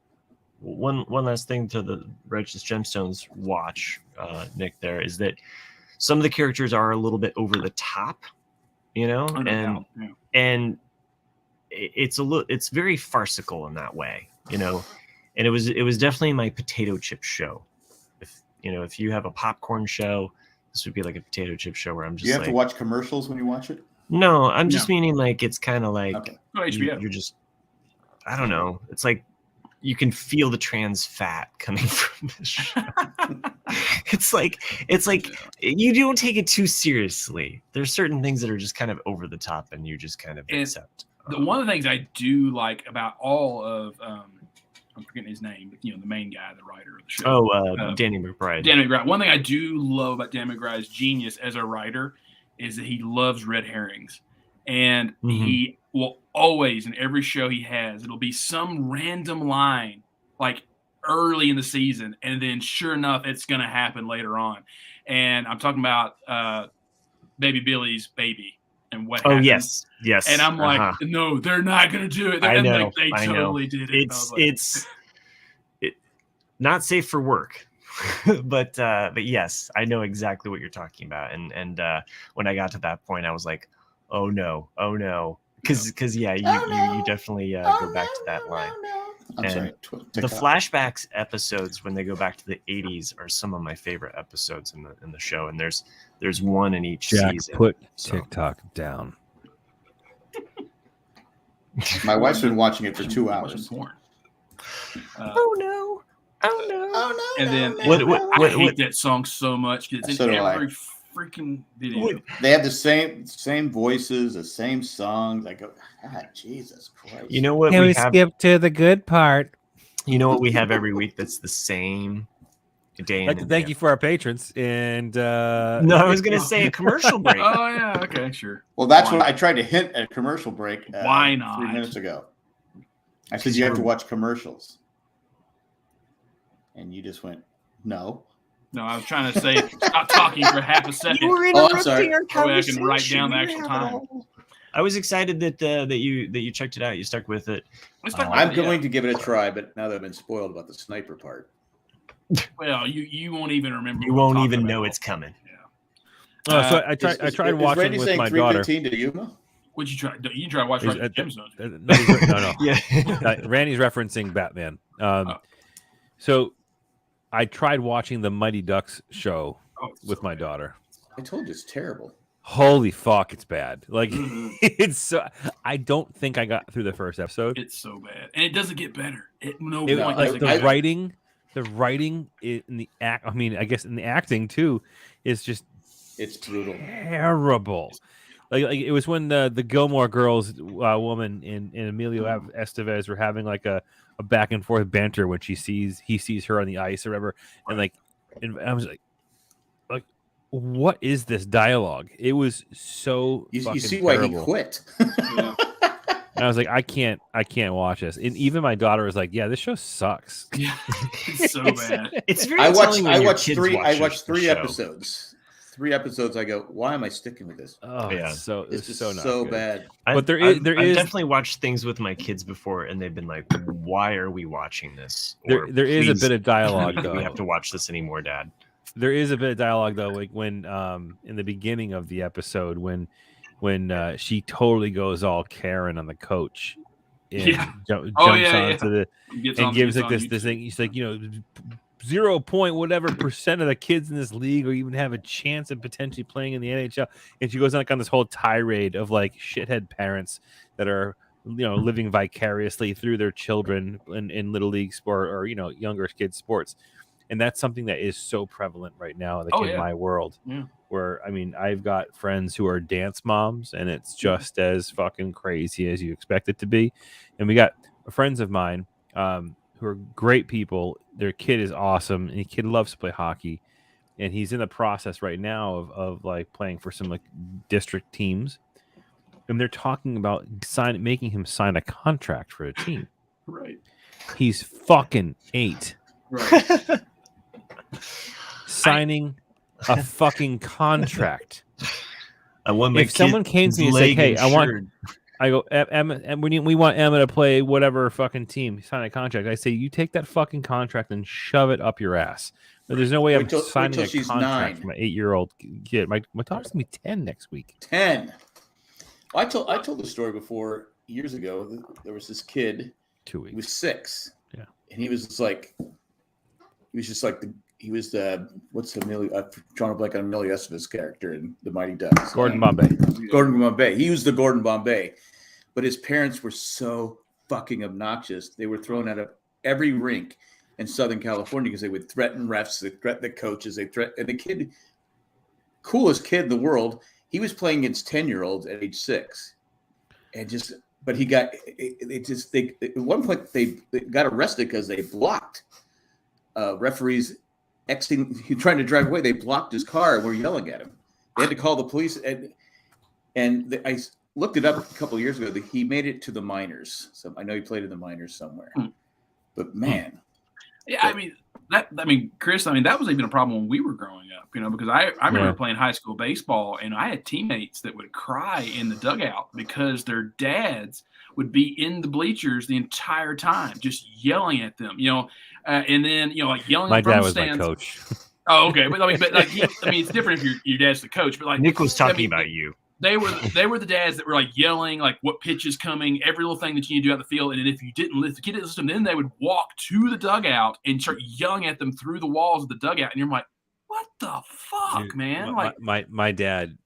One last thing to the Righteous Gemstones watch, Nick. There is that some of the characters are a little bit over the top, and it's very farcical in that way, and it was definitely my potato chip show. If you have a popcorn show, this would be like a potato chip show where I'm just.
You have to watch commercials when you watch it.
No, I'm just meaning like it's kind of like
HBO.
You're just, I don't know. It's like you can feel the trans fat coming from this show. it's like you don't take it too seriously. There's certain things that are just kind of over the top, and you just kind of accept.
One of the things I do like about all of I'm forgetting his name, but the main guy, the writer of the show.
Danny McBride.
Danny McBride. One thing I do love about Danny McBride's genius as a writer is that he loves red herrings, and he will always, in every show he has, it'll be some random line like early in the season, and then sure enough, it's going to happen later on. And I'm talking about Baby Billy's baby and what happened.
Yes.
And I'm like, no, they're not going to do it.
I know.
They totally did it.
It's not safe for work. but yes, I know exactly what you're talking about. And when I got to that point, I was like, oh no. Because you definitely go back to that line.
I'm sorry.
The flashbacks episodes when they go back to the 80s are some of my favorite episodes in the show. And there's one in each season.
Put TikTok down.
My wife's been watching it for 2 hours.
Oh no.
And then I hate that song so much because it's in every freaking video.
They have the same voices, the same songs. I go, God, Jesus Christ!
You know what?
Can we skip to the good part?
You know what we have every week that's the same day.
I'd like to thank you for our patrons. And
no, I was going to say a commercial break.
Oh yeah, okay, sure.
Well, that's what I tried to hint at a commercial break.
Why not?
3 minutes ago, I said you have to watch commercials. And you just went, no.
No, I was trying to say stop talking for half a second.
You were interrupting our
So
conversation.
I can write down the actual time.
I was excited that you checked it out. You stuck with it.
I'm going to give it a try, but now that I've been spoiled about the sniper part.
Well, you won't even remember.
You won't even know it's coming.
Yeah.
So I tried watching with my daughter.
To Yuma?
What'd you try? You try to watch Gemstones?
No.
Yeah.
Randy's referencing Batman. So I tried watching the Mighty Ducks show with my daughter.
I told you it's terrible.
Holy fuck, it's bad. Like it's so. I don't think I got through the first episode.
It's so bad, and it doesn't get better.
The writing in the act. I mean, I guess in the acting too is just
it's brutal,
terrible. Like it was when the Gilmore Girls woman and Emilio Estevez were having like a back and forth banter when he sees her on the ice or whatever, and I was like, what is this dialogue? It was so
you see
terrible.
Why he quit.
And I was like, I can't watch this. And even my daughter was like, yeah, this show sucks.
Yeah, it's so bad.
It's very.
I watched 3 episodes. 3 episodes. I go, why am I sticking with this?
Oh yeah,
it's
so not
so
good.
bad.
But
I've definitely watched things with my kids before, and they've been like, "Why are we watching this?"
Or, there is a bit of dialogue though.
We have to watch this anymore, Dad.
There is a bit of dialogue though, like when in the beginning of the episode when she totally goes all Karen on the coach, and jumps onto the and gives like this thing. He's like, 0 point whatever % of the kids in this league or even have a chance of potentially playing in the NHL. And she goes on this whole tirade of like shithead parents that are living vicariously through their children in little league sport or younger kids sports. And that's something that is so prevalent right now in my world. Where I've got friends who are dance moms, and it's just as fucking crazy as you expect it to be. And we got friends of mine who are great people. Their kid is awesome, and the kid loves to play hockey, and he's in the process right now of like playing for some like district teams, and they're talking about making him sign a contract for a team.
Right.
He's fucking 8.
Right.
Signing a fucking contract.
If
someone came to me and said, "Hey, I go, Emma, and we want Emma to play whatever fucking team, sign a contract." I say, you take that fucking contract and shove it up your ass. But there's no way I'm signing a contract for my 8-year-old kid. My daughter's gonna be 10 next week.
10. I told the story before years ago. There was this kid.
2 weeks.
He was 6.
Yeah,
and he was the what's Emilio? I'm trying to blank on Emilio Esteves' character in The Mighty Ducks.
Gordon Bombay.
Gordon Bombay. He was the Gordon Bombay, but his parents were so fucking obnoxious. They were thrown out of every rink in Southern California because they would threaten refs, they threaten the coaches, and the kid, coolest kid in the world. He was playing against 10-year-olds at age 6, but he got at one point they got arrested because they blocked referees. He trying to drive away. They blocked his car and were yelling at him. They had to call the police. And I looked it up a couple of years ago. That he made it to the minors. So I know he played in the minors somewhere. But man,
yeah, Chris, that was even a problem when we were growing up. Because I remember playing high school baseball, and I had teammates that would cry in the dugout because their dads would be in the bleachers the entire time, just yelling at them. And then like yelling.
My
from
dad
the
was
stands.
my coach.
Oh, okay, but it's different if your dad's the coach. But like
Nick was talking about you.
They were the dads that were like yelling like what pitch is coming, every little thing that you need to do out the field. And then if the kid didn't listen, then they would walk to the dugout and start yelling at them through the walls of the dugout. And you're like, what the fuck, dude, man?
My dad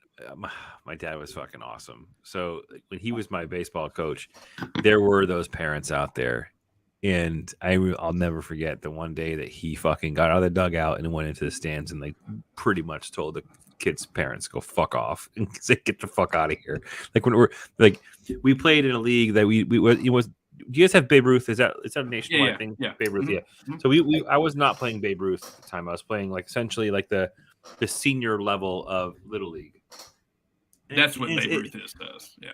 was fucking awesome. So when he was my baseball coach, there were those parents out there. And I'll never forget the one day that he fucking got out of the dugout and went into the stands and like pretty much told the kids' parents, go fuck off and say, get the fuck out of here. Like when we played in a league that it was. Do you guys have Babe Ruth? Is that a nationwide thing? Yeah, Babe Ruth.
Mm-hmm.
Yeah. So I was not playing Babe Ruth at the time. I was playing like essentially like the senior level of Little League.
That's what Babe Ruth does. Yeah.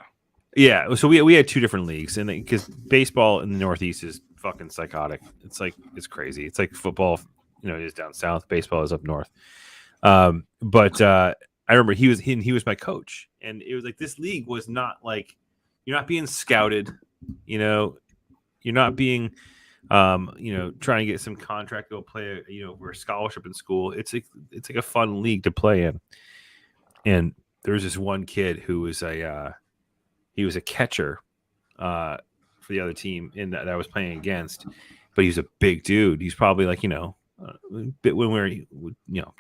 Yeah. So we had 2 different leagues, and because baseball in the Northeast is fucking psychotic. It's crazy. It's like football, it is down south. Baseball is up north. But I remember he was my coach, and it was like this league was not like you're not being scouted. You're not being, trying to get some contract to go play, for a scholarship in school. It's like a fun league to play in. And there was this one kid who was he was a catcher, for the other team that I was playing against, but he was a big dude. He's probably like, when we were,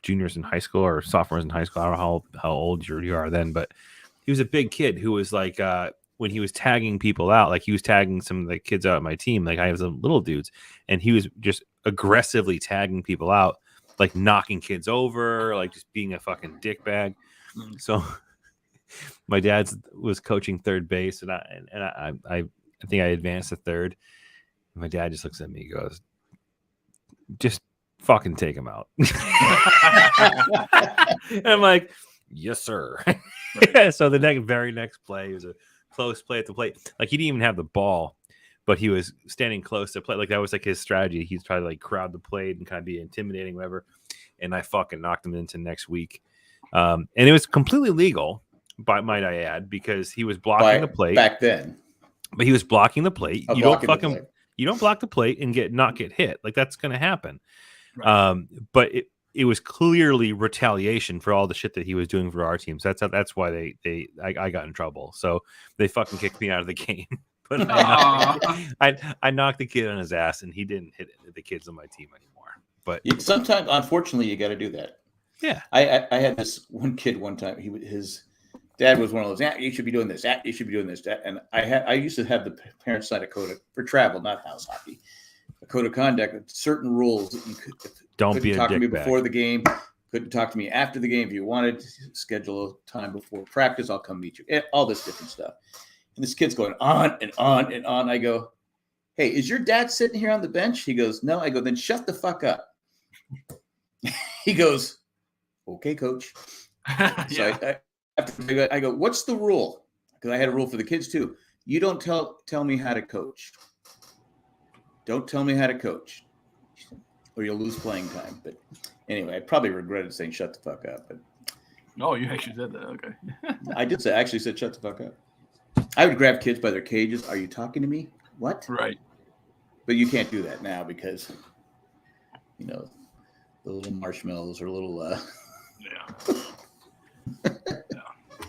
juniors in high school or sophomores in high school. I don't know how old you are then, but he was a big kid who was like, when he was tagging people out, like he was tagging some of the kids out at my team, like I have some little dudes, and he was just aggressively tagging people out, like knocking kids over, like just being a fucking dickbag. So my dad was coaching third base, and I think I advanced to third. And my dad just looks at me and goes, just fucking take him out. And I'm like, yes, sir. So the very next play was a close play at the plate. Like he didn't even have the ball, but he was standing close to play. Like that was like his strategy. He's trying to like crowd the plate and kind of be intimidating, whatever. And I fucking knocked him into next week. And it was completely legal, might I add, because he was blocking the plate
back then.
But he was blocking the plate. You don't block the plate and not get hit. Like that's going to happen. Right. But it was clearly retaliation for all the shit that he was doing for our teams. That's why I got in trouble. So they fucking kicked me out of the game.
But I knocked the kid on his ass, and he didn't hit the kids on my team anymore. But
sometimes, unfortunately, you got to do that.
Yeah,
I had this one kid one time. His dad was one of those. You should be doing this. You should be doing this. And I used to have the parents sign a code for travel, not house hockey. A code of conduct, certain rules that you
don't be a
talk to me
dickbag.
before the game. Couldn't talk to me after the game. If you wanted to schedule a time before practice, I'll come meet you. All this different stuff. And this kid's going on and on and on. I go, hey, is your dad sitting here on the bench? He goes, no. I go, then shut the fuck up. He goes, okay, coach. So I go, what's the rule? Because I had a rule for the kids too. You don't tell me how to coach. Don't tell me how to coach, or you'll lose playing time. But anyway, I probably regretted saying shut the fuck up. But
no, you actually said that. Okay.
I did say. I actually said shut the fuck up. I would grab kids by their cages. Are you talking to me? What?
Right.
But you can't do that now because, the little marshmallows are a little.
Yeah.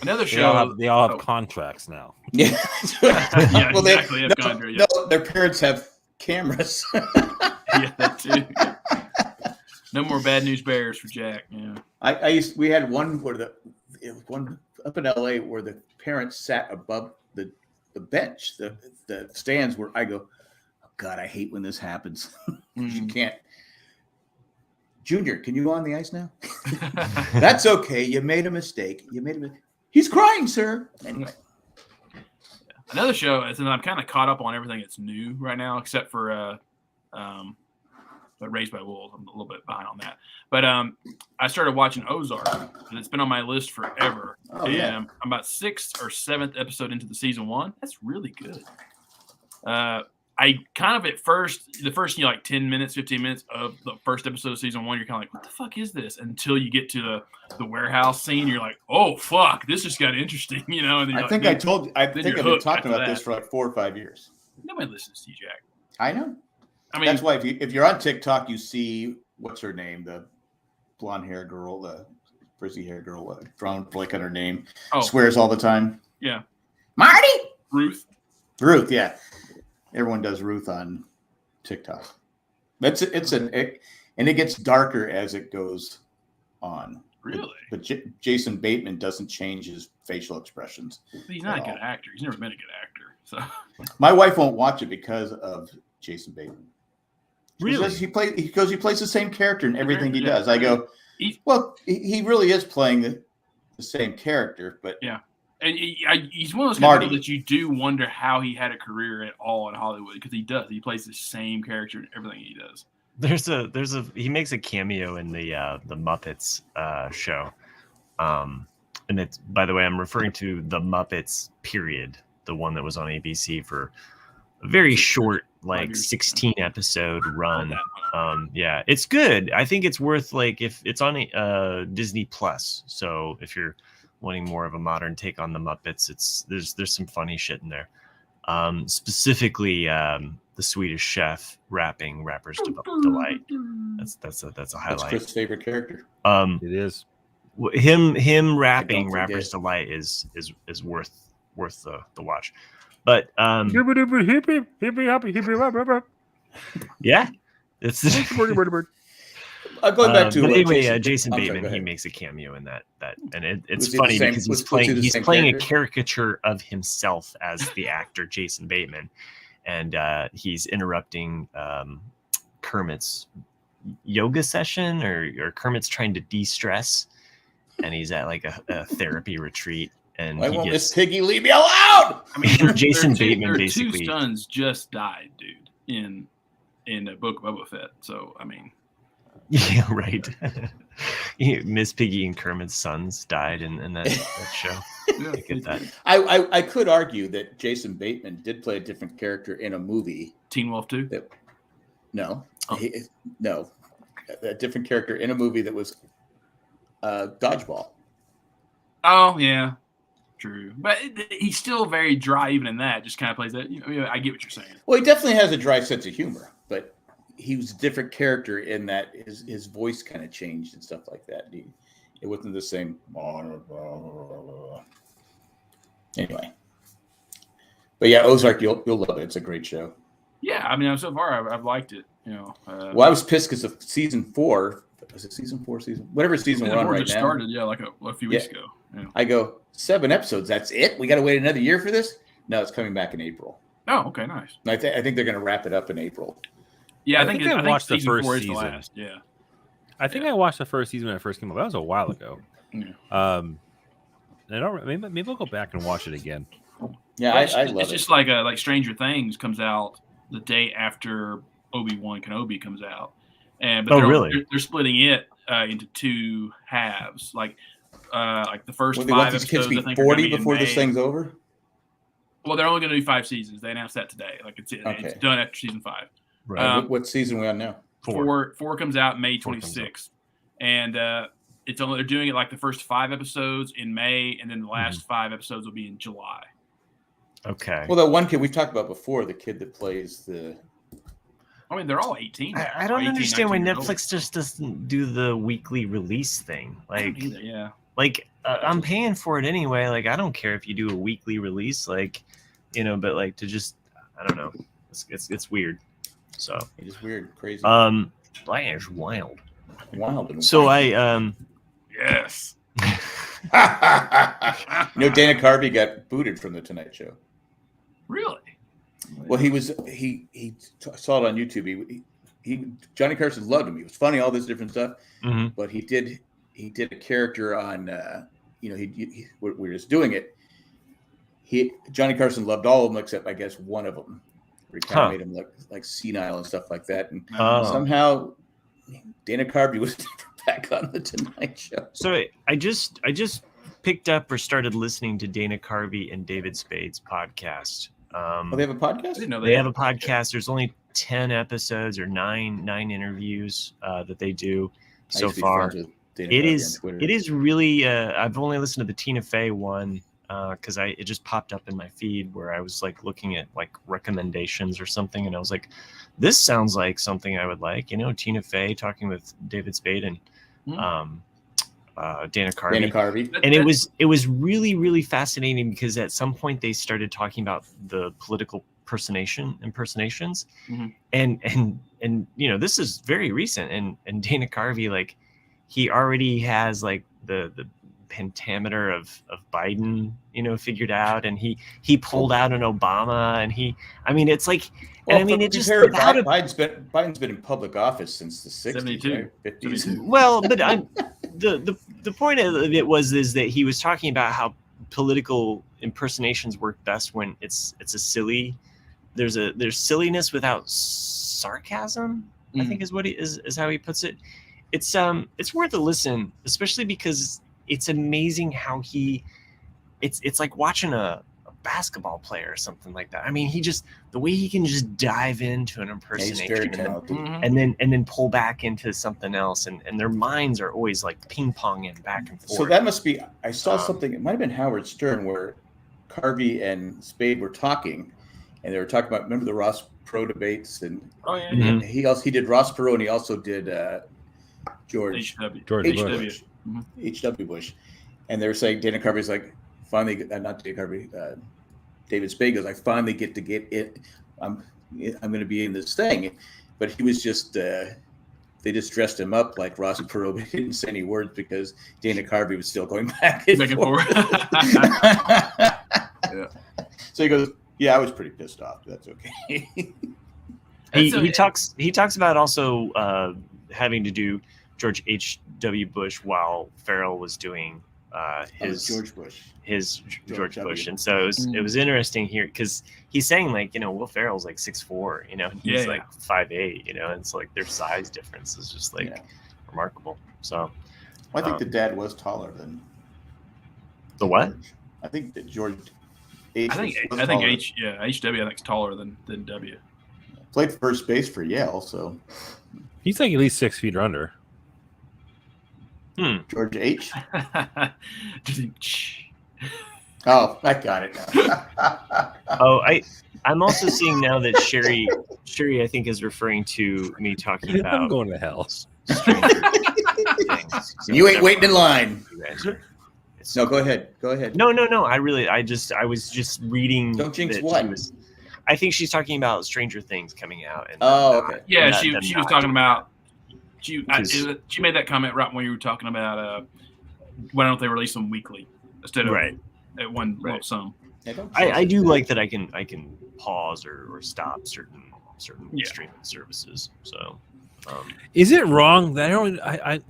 Another show.
They all have contracts now.
Yeah.
Yeah,
well,
exactly.
No, their parents have cameras.
Yeah, that too. No more bad news bears for Jack. Yeah.
We had one one up in LA where the parents sat above the bench, the stands where I go, oh God, I hate when this happens. You can't. Junior, can you go on the ice now? That's okay. You made a mistake. He's crying, sir. Anyway.
Another show, and I'm kind of caught up on everything that's new right now, except for Raised by Wolves. I'm a little bit behind on that. But I started watching Ozark, and it's been on my list forever.
Oh,
and
yeah.
I'm about 6th or 7th episode into the season 1. That's really good. I kind of at first, the first 10 minutes, 15 minutes of the first episode of season 1, you're kind of like, what the fuck is this? Until you get to the warehouse scene, you're like, oh fuck, this just got interesting, And then
I think I've been talking about
that.
this for like 4 or 5 years.
Nobody listens to you, Jack.
I know.
I mean,
that's why if you're on TikTok, you see what's her name, the blonde hair girl, the frizzy hair girl, drawing blank on her name, swears all the time.
Yeah,
Marty.
Ruth,
yeah. Everyone does Ruth on TikTok. And it gets darker as it goes on.
Really?
But Jason Bateman doesn't change his facial expressions.
He's not a good actor. He's never been a good actor. So
my wife won't watch it because of Jason Bateman.
Really?
He plays the same character in everything he does. I go, well, he really is playing the same character, but
yeah. And he's one of those people that you do wonder how he had a career at all in Hollywood, because he does. He plays the same character in everything he does.
He makes a cameo in the Muppets show, and it's, by the way, I'm referring to the Muppets period, the one that was on ABC for a very short, 16 episode run. Yeah, it's good. I think it's worth if it's on Disney Plus. So if you're wanting more of a modern take on the Muppets, there's some funny shit in there. Specifically, the Swedish Chef rapping Rapper's Delight. That's a highlight.
That's Chris' favorite character.
It is.
Him rapping Rapper's Delight is worth the watch. But yeah, it's
going back to
but anyway, Jason Bateman, he makes a cameo in that, and it's funny because he's playing a caricature of himself as the actor Jason Bateman, and he's interrupting Kermit's yoga session, or Kermit's trying to de-stress, and he's at a therapy retreat. And
why won't Miss Piggy leave me alone?
I mean,
Jason Bateman basically.
2 sons just died, dude, in the Book of Boba Fett. So I mean,
yeah, right. Miss Piggy and Kermit's sons died in that show.
Yeah.
I get that.
I could argue that Jason Bateman did play a different character in a movie.
Teen Wolf 2?
No, a different character in a movie that was Dodgeball.
Oh yeah. True, but he's still very dry even in that. Just kind of plays that. I get what you're saying.
Well, he definitely has a dry sense of humor, but he was a different character in that his voice kind of changed and stuff like that. It wasn't the same. Anyway, But yeah, Ozark, you'll love it. It's a great show.
Yeah, I mean, so far I've liked it.
Well, I was pissed because of season 4. Was it season 4? Whatever season we're on right now.
Started, like a few weeks ago. Yeah.
I go 7 episodes. That's it. We got to wait another year for this. No, it's coming back in April.
Oh, okay, nice.
I think they're going to wrap it up in April.
Yeah, I think I
watched the first
season.
season.
The last. Yeah,
I think I watched the first season when it first came out. That was a while ago.
Yeah.
I don't. Maybe I'll go back and watch it again.
Yeah, I love it.
It's just like Stranger Things comes out the day after Obi-Wan Kenobi comes out, but they're splitting it into 2 halves. Like the first 5
want these kids
episodes.
to be 40 before this thing's over.
Well, they're only going to do 5 seasons. They announced that today. Like it's done after season 5.
Right.
What season are we on now?
4 comes out May 26th, and they're doing it like the first 5 episodes in May, and then the last 5 episodes will be in July.
Okay.
Well, that one kid we've talked about before, the kid that plays the.
I mean, they're all 18.
I don't understand why Netflix just doesn't do the weekly release thing. Like,
yeah.
Like, I'm paying for it anyway. Like, I don't care if you do a weekly release, like, but like to just, I don't know. It's weird. So
it is weird, crazy.
It's wild.
And
so
wild.
Yes.
Dana Carvey got booted from the Tonight Show.
Really?
Well, he saw it on YouTube. Johnny Carson loved him. He was funny, all this different stuff.
Mm-hmm.
But he did a character on, what we were just doing it. Johnny Carson loved all of them except I guess one of them. Where he kind of made him look like senile and stuff like that. And somehow Dana Carvey was never back on the Tonight Show.
So I just picked up or started listening to Dana Carvey and David Spade's podcast.
They have a podcast?
I didn't know
they have a podcast. There's only 10 episodes or nine interviews that they do so far. It is really. I've only listened to the Tina Fey one because it just popped up in my feed where I was like looking at like recommendations or something, and I was like, this sounds like something I would like. Tina Fey talking with David Spade and Dana Carvey. And it was really, really fascinating because at some point they started talking about the political impersonations.
Mm-hmm.
And this is very recent, and Dana Carvey, like, he already has like the pentameter of Biden, figured out, and he pulled out an Obama, and it's like,
well,
and I mean, it just
Biden's been in public office since the 60s,
72.
Right? 50s.
Well, but the point of it is that he was talking about how political impersonations work best when it's a silly. There's silliness without sarcasm. I think is what is how he puts it. It's worth a listen, especially because it's amazing how it's like watching a basketball player or something like that. I mean, the way he can just dive into an impersonation and then pull back into something else, and their minds are always like ping ponging back and forth.
So that must be. I saw something. It might have been Howard Stern where Carvey and Spade were talking, and they were talking about, remember the Ross Perot debates, and he did Ross Perot, and he also did George
H.W.
H.W. Bush, and they were saying Dana Carvey's like, finally, not Dana Carvey, David Spade goes, I finally get it. I'm going to be in this thing, but he was just they just dressed him up like Ross Perot, but he didn't say any words because Dana Carvey was still going back and forth.
Yeah.
So he goes, yeah, I was pretty pissed off. That's okay.
He talks about also having to do George H.W. Bush while Farrell was doing
George Bush.
And so it was interesting here because he's saying, like, Will Ferrell's like 6'4", and he's like 5'8", and it's like their size difference is just like remarkable. So
I think the dad was taller than
the what?
George. I think that George
H. I think H.W. I think is taller than W.
Played first base for Yale, so
he's like at least 6 feet or under.
George H. Oh, I got it now.
I'm also seeing now that Sherry, I think, is referring to me talking about.
I'm going to hell.
You ain't waiting in line. No, go ahead. Go ahead.
No. I was just reading.
Don't jinx
that
what?
she was- I think she's talking about Stranger Things coming out. And
Okay.
Yeah,
them
she
not
was
doing
talking about.
Because-
She made that comment right when you were talking about why don't they release them weekly instead of
Right.
at one lump sum.
I do like that I can pause or stop certain
Yeah.
streaming services. So
Is it wrong that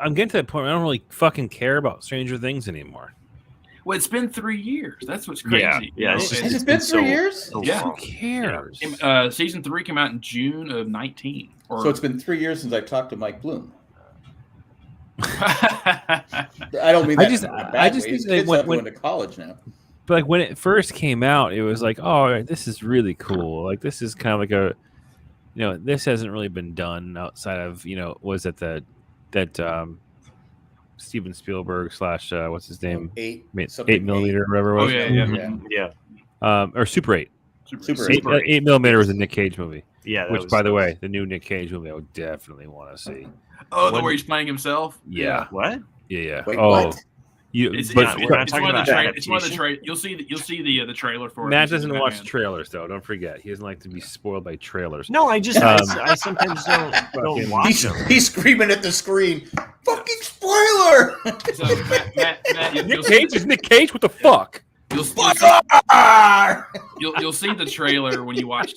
I'm getting to that point where I don't really fucking care about Stranger Things anymore?
Well, it's been 3 years. That's what's crazy.
Yeah,
you know?
it's just-
Has
it's
it been
so-
3 years?
so
Yeah.
Who
long.
cares?
Season 3 came out in June of 19.
So it's been 3 years since I talked to Mike Bloom.
I
I don't mean that.
I just think
His
that
kids
when-
have going to college now.
But like when it first came out, it was like, oh, this is really cool. Like this is kind of like a, this hasn't really been done outside of, was it that Steven Spielberg / what's his name,
8
8 millimeter, or whatever it was.
yeah.
Super 8.
Super
8 millimeter was a Nick Cage movie.
Yeah,
Which, by the way, the new Nick Cage movie, I would definitely want to see.
Oh, the where he's playing himself.
Yeah.
What?
Yeah.
Wait,
oh,
what?
It's
we're not talking
one of
about
the
that
it's one of the
adaptation.
You'll see the trailer for it.
Matt
It's
doesn't watch
Batman.
trailers, though. Don't forget, he doesn't like to be spoiled by trailers.
No, I just I sometimes don't
Fucking-
watch them.
He's screaming at the screen. Fucking spoiler!
So Matt,
Nick Cage is Nick Cage. What the fuck?
you'll see the trailer when you watch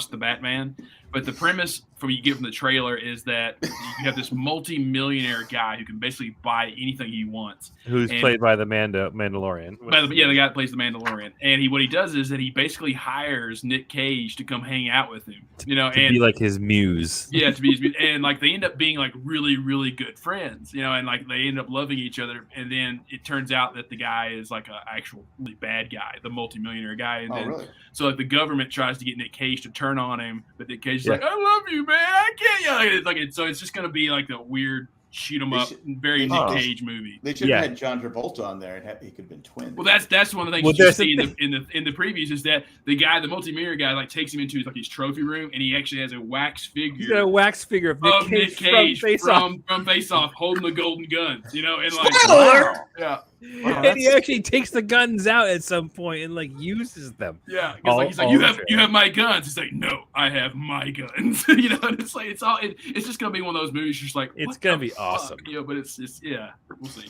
the Batman. But the premise from you get from the trailer is that you have this multi-millionaire guy who can basically buy anything he wants.
Who's played by the Mandalorian?
The guy that plays the Mandalorian. And what he does is that he basically hires Nick Cage to come hang out with him.
to
and
be like his muse.
yeah, to be his, and like they end up being like really, really good friends, and like they end up loving each other. And then it turns out that the guy is like an actual really bad guy, the multimillionaire guy. And then,
really?
so like the government tries to get Nick Cage to turn on him, but Nick Cage is like, "I love you, man. I can't." So it's just gonna be like a weird shoot 'em up, very Nick Cage movie.
They should have had John Travolta on there, and he could have been twins.
Well, that's one of the things you see in the previews is that the multimillionaire guy, like takes him into his trophy room, and he actually has a wax figure.
He's got a wax figure of Nick Cage
from Face Off, holding the golden guns, and like,
Spoiler!
yeah.
Wow, and he actually takes the guns out at some point and like uses them.
Yeah, he's like, you have my guns. He's like, no, I have my guns. And it's like it's just gonna be one of those movies. Just like
it's gonna be awesome.
But it's just we'll see.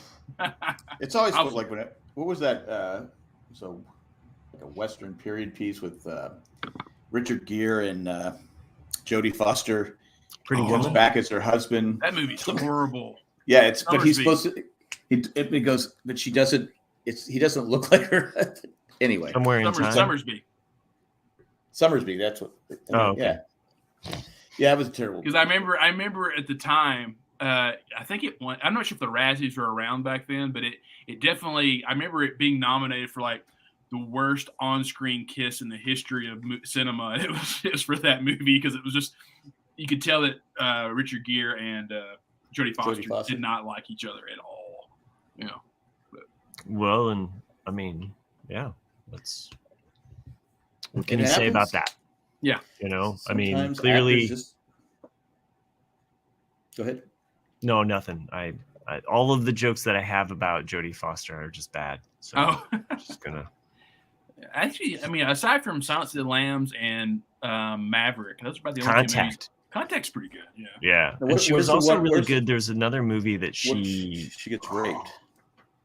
It's always like what was that? So like a Western period piece with Richard Gere and Jodie Foster.
Pretty
comes
good.
back as her husband.
That movie's horrible.
Yeah, but he's supposed to. It goes, but she doesn't. He doesn't look like her. Anyway,
Somewhere in time.
Summersby. That's what.
Okay.
Yeah, it was terrible.
Because I remember at the time. I think it won. I'm not sure if the Razzies were around back then, but it definitely. I remember it being nominated for like the worst on-screen kiss in the history of cinema. And it was for that movie because it was just you could tell that Richard Gere and Jodie Foster did not like each other at all.
Well, and I mean, yeah, what can you say about that?
Yeah,
I mean, clearly.
Go ahead.
No, nothing. I all of the jokes that I have about Jodie Foster are just bad. So I'm just gonna.
Actually, I mean, aside from Silence of the Lambs and Maverick, those are about the only two movies. Contact's pretty good. Yeah.
Yeah, and she was also really good. There's another movie that she
gets raped.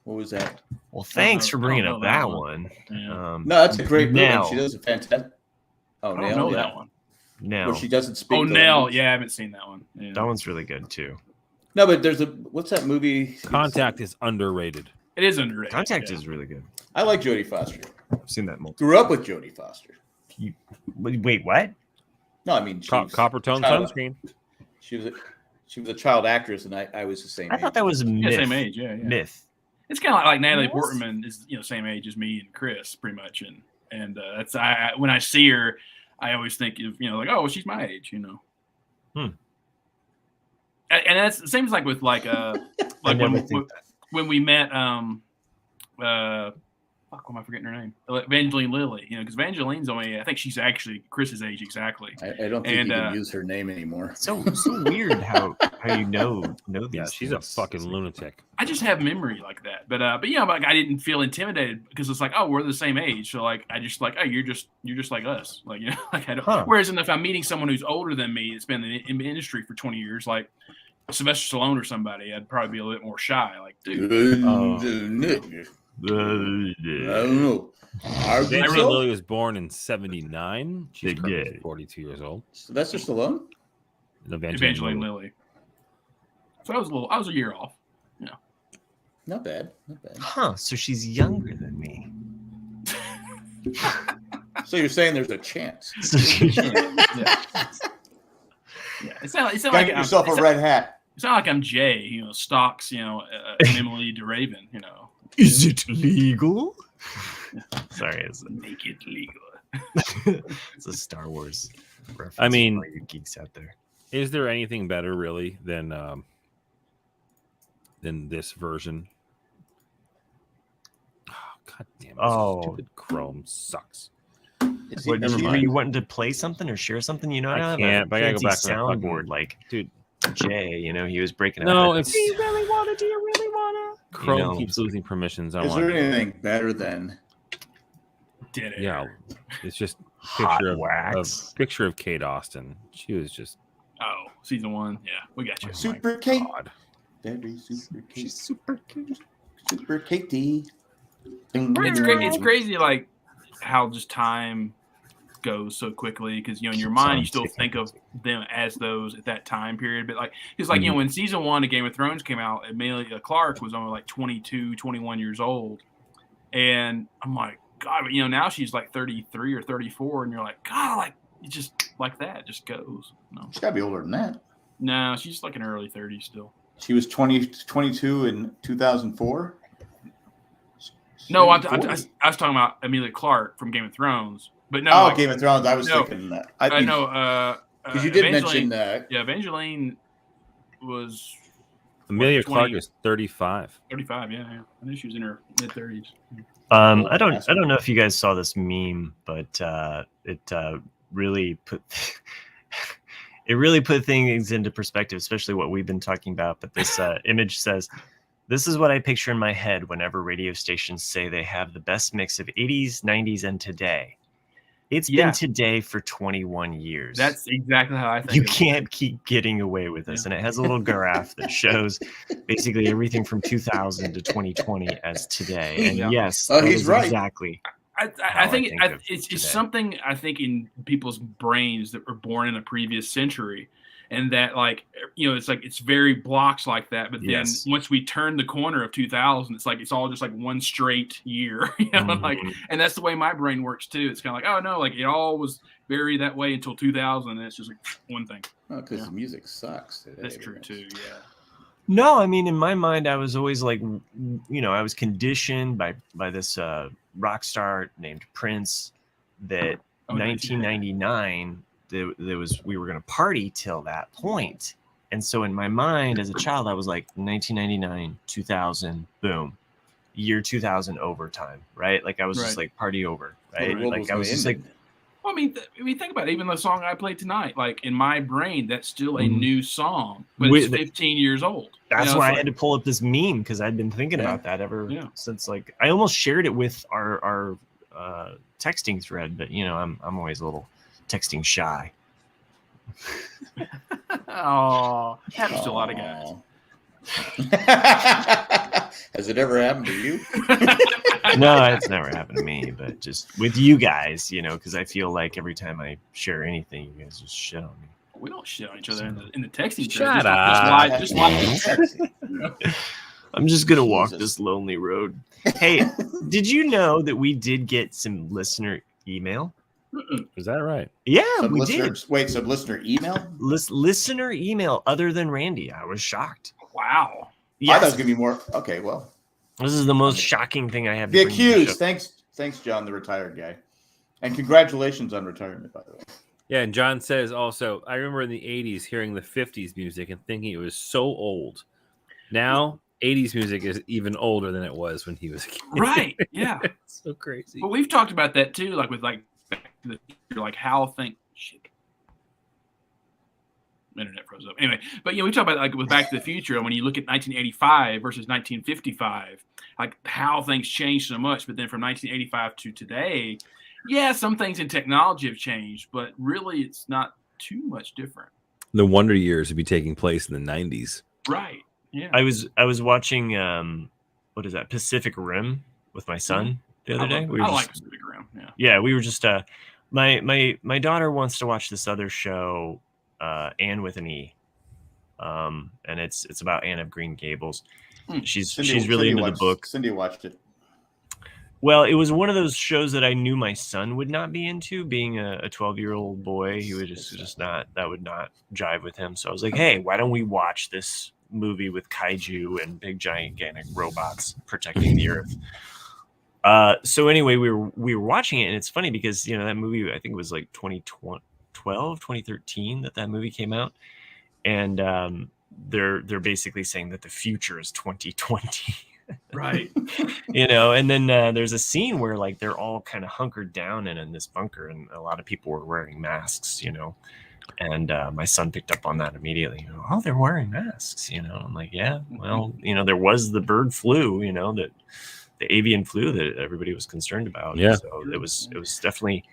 What was that?
Well, thanks for bringing up that one.
Yeah.
No, that's a great movie.
Nell.
She does a fantastic. Oh,
I don't know that one.
Nell.
Where she doesn't speak.
Oh, Nell. Yeah, I haven't seen that one. Yeah.
That one's really good too.
No, but there's what's that movie?
Contact is underrated.
It is underrated.
Contact is really good.
I like Jodie Foster.
I've seen that multiple.
Grew up with Jodie Foster.
Wait, what?
No, I mean
Copper tone sunscreen.
She was a child actress, and I was the same.
I thought that was a myth.
Same age. Yeah.
Myth.
It's kind of like Natalie Portman is same age as me and Chris pretty much, and that's when I see her, I always think of like, oh, she's my age, And that's the same as like with like when we met fuck, why am I forgetting her name? Evangeline Lilly. Because Evangeline's only, I think she's actually Chris's age exactly.
I don't think you can use her name anymore.
So weird how you know these.
Yeah, she's a fucking lunatic.
I just have memory like that, but like I didn't feel intimidated because it's like, oh, we're the same age, so like I just like, oh, you're just like us, like like I don't.
Huh.
Whereas if I'm meeting someone who's older than me, that's been in the industry for 20 years, like Sylvester Stallone or somebody, I'd probably be a little bit more shy. Like, dude,
I don't know.
Evangeline Lilly was born in 79. She's currently 42 years old.
Sylvester Stallone?
Evangeline Lilly. So I was a year off. Yeah.
Not bad.
Huh. So she's younger than me.
So you're saying there's a chance?
Yeah. It's not like
get yourself a red hat.
It's not like I'm Jay, stalks, Emily DeRaven,
Is it legal? Sorry,
make it legal.
It's a Star Wars reference.
I mean,
for you geeks out there.
Is there anything better really than this version? Oh, God damn it!
Oh.
Stupid Chrome sucks.
Were you wanting to play something or share something?
I can't. But I gotta go back to
soundboard, like
dude.
Jay, he was breaking
up. No, it's.
Do you really wanna?
Chrome keeps losing permissions.
Is there anything better than?
Did it?
Yeah, it's just
a
picture of Kate Austin. She was just.
Oh, season 1. Yeah, we got you.
Super Kate.
God.
Very super Kate.
She's super cute.
Super Katie.
It's crazy, like how just time goes so quickly because in your mind you still think of them as those at that time period, but like it's like when season 1 of Game of Thrones came out, Emilia Clarke was only like 22, 21 years old, and I'm like, God, but now she's like 33 or 34, and you're like, God, like it just like that just goes. No,
She's gotta be older than that.
No, she's like in her early 30s still.
She was 22 in 2004.
No, I was talking about Emilia Clarke from Game of Thrones. But no, like,
Game of Thrones. I was thinking that.
I know.
Because you did mention that.
Yeah, Evangeline was.
Emilia Clarke is 35.
35, yeah. I knew she was in her mid 30s.
I don't know if you guys saw this meme, but it really put things into perspective, especially what we've been talking about. But this image says, "This is what I picture in my head whenever radio stations say they have the best mix of 80s, 90s, and today. It's been today for 21 years.
That's exactly how I think.
You can't keep getting away with this." And it has a little graph that shows basically everything from 2000 to 2020 as today. And yes,
he's right.
Exactly.
I think it's something I think in people's brains that were born in a previous century. And that, like, it's very blocks like that. But then once we turn the corner of 2000, it's like it's all just like one straight year, like, and that's the way my brain works too. It's kind of like, oh no, like it all was very that way until 2000, and it's just like one thing.
Oh, because the music sucks today.
That's true too. Yeah.
No, I mean, in my mind, I was always like, I was conditioned by this rock star named Prince that 1999. We were going to party till that point. And so in my mind as a child, I was like 1999, 2000, boom, year 2000 overtime, right? Like I was just like party over, right? Like I was just like,
well, I mean, think about it. Even the song I played tonight, like in my brain, that's still a new song, but it's 15 years old.
That's why I had to pull up this meme because I'd been thinking about that ever since. Like I almost shared it with our texting thread, but I'm always a little texting shy.
Oh, happens to a lot of guys.
Has it ever happened to you?
No, it's never happened to me, but just with you guys, because I feel like every time I share anything, you guys just shit on me.
We don't shit on each other in the texting.
Shut up.
Just lie.
I'm just gonna walk this lonely road. Hey, did you know that we did get some listener email?
Is that right?
Yeah, we did.
Wait, some listener email?
Listener email other than Randy. I was shocked.
Wow.
Yes. I thought it was gonna be more. Okay, well,
this is the most shocking thing I have.
The accused. Thanks, John, the retired guy, and congratulations on retirement, by the way.
Yeah, and John says also, I remember in the 80s hearing the 50s music and thinking it was so old. Now '80s music is even older than it was when he was a kid.
Right? Yeah.
It's so crazy.
But we've talked about that too, like with like Back to the Future, like how shit. Internet froze up. Anyway, but we talk about like with Back to the Future, and when you look at 1985 versus 1955, like how things changed so much. But then from 1985 to today, yeah, some things in technology have changed, but really it's not too much different.
The Wonder Years would be taking place in the '90s.
Right. Yeah.
I was watching what is that, Pacific Rim with my son the other day.
I like Pacific Rim. Yeah.
Yeah, we were just my daughter wants to watch this other show, Anne with an E. And it's about Anne of Green Gables. She's really into the book.
Cindy watched it.
Well, it was one of those shows that I knew my son would not be into. Being a 12-year-old boy, he would just not, that would not jive with him. So I was like, hey, why don't we watch this movie with kaiju and big gigantic robots protecting the earth? So anyway, we were watching it, and it's funny because that movie, I think it was like 2013 that movie came out, and they're basically saying that the future is 2020.
Right.
And then there's a scene where like they're all kind of hunkered down in this bunker, and a lot of people were wearing masks, and my son picked up on that immediately. Oh, they're wearing masks, I'm like, yeah, well, there was the bird flu, that the avian flu that everybody was concerned about.
Yeah.
So it was definitely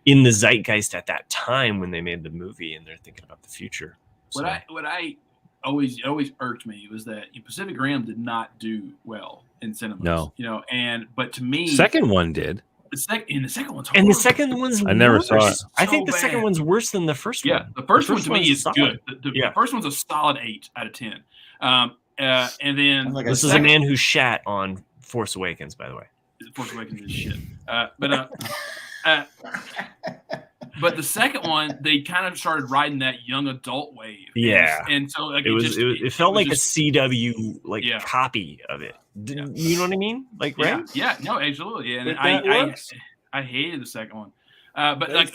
in the zeitgeist at that time when they made the movie, and they're thinking about the future. So.
What I always irked me was that Pacific Rim did not do well in cinemas.
No.
But to me,
Second one did.
The second one's horrible.
And the second one's
I never saw it.
I think the second one's worse than the first one.
Yeah, the first one to me is
solid.
good. The first one's a solid 8 out of 10. And then
this is a man who shat on Force Awakens, by the way.
Force Awakens is shit. But the second one, they kind of started riding that young adult wave.
Yeah,
and so like
it felt like a CW copy of it. You know what I mean? Like, right?
Yeah, no, absolutely. And I hated the second one. But like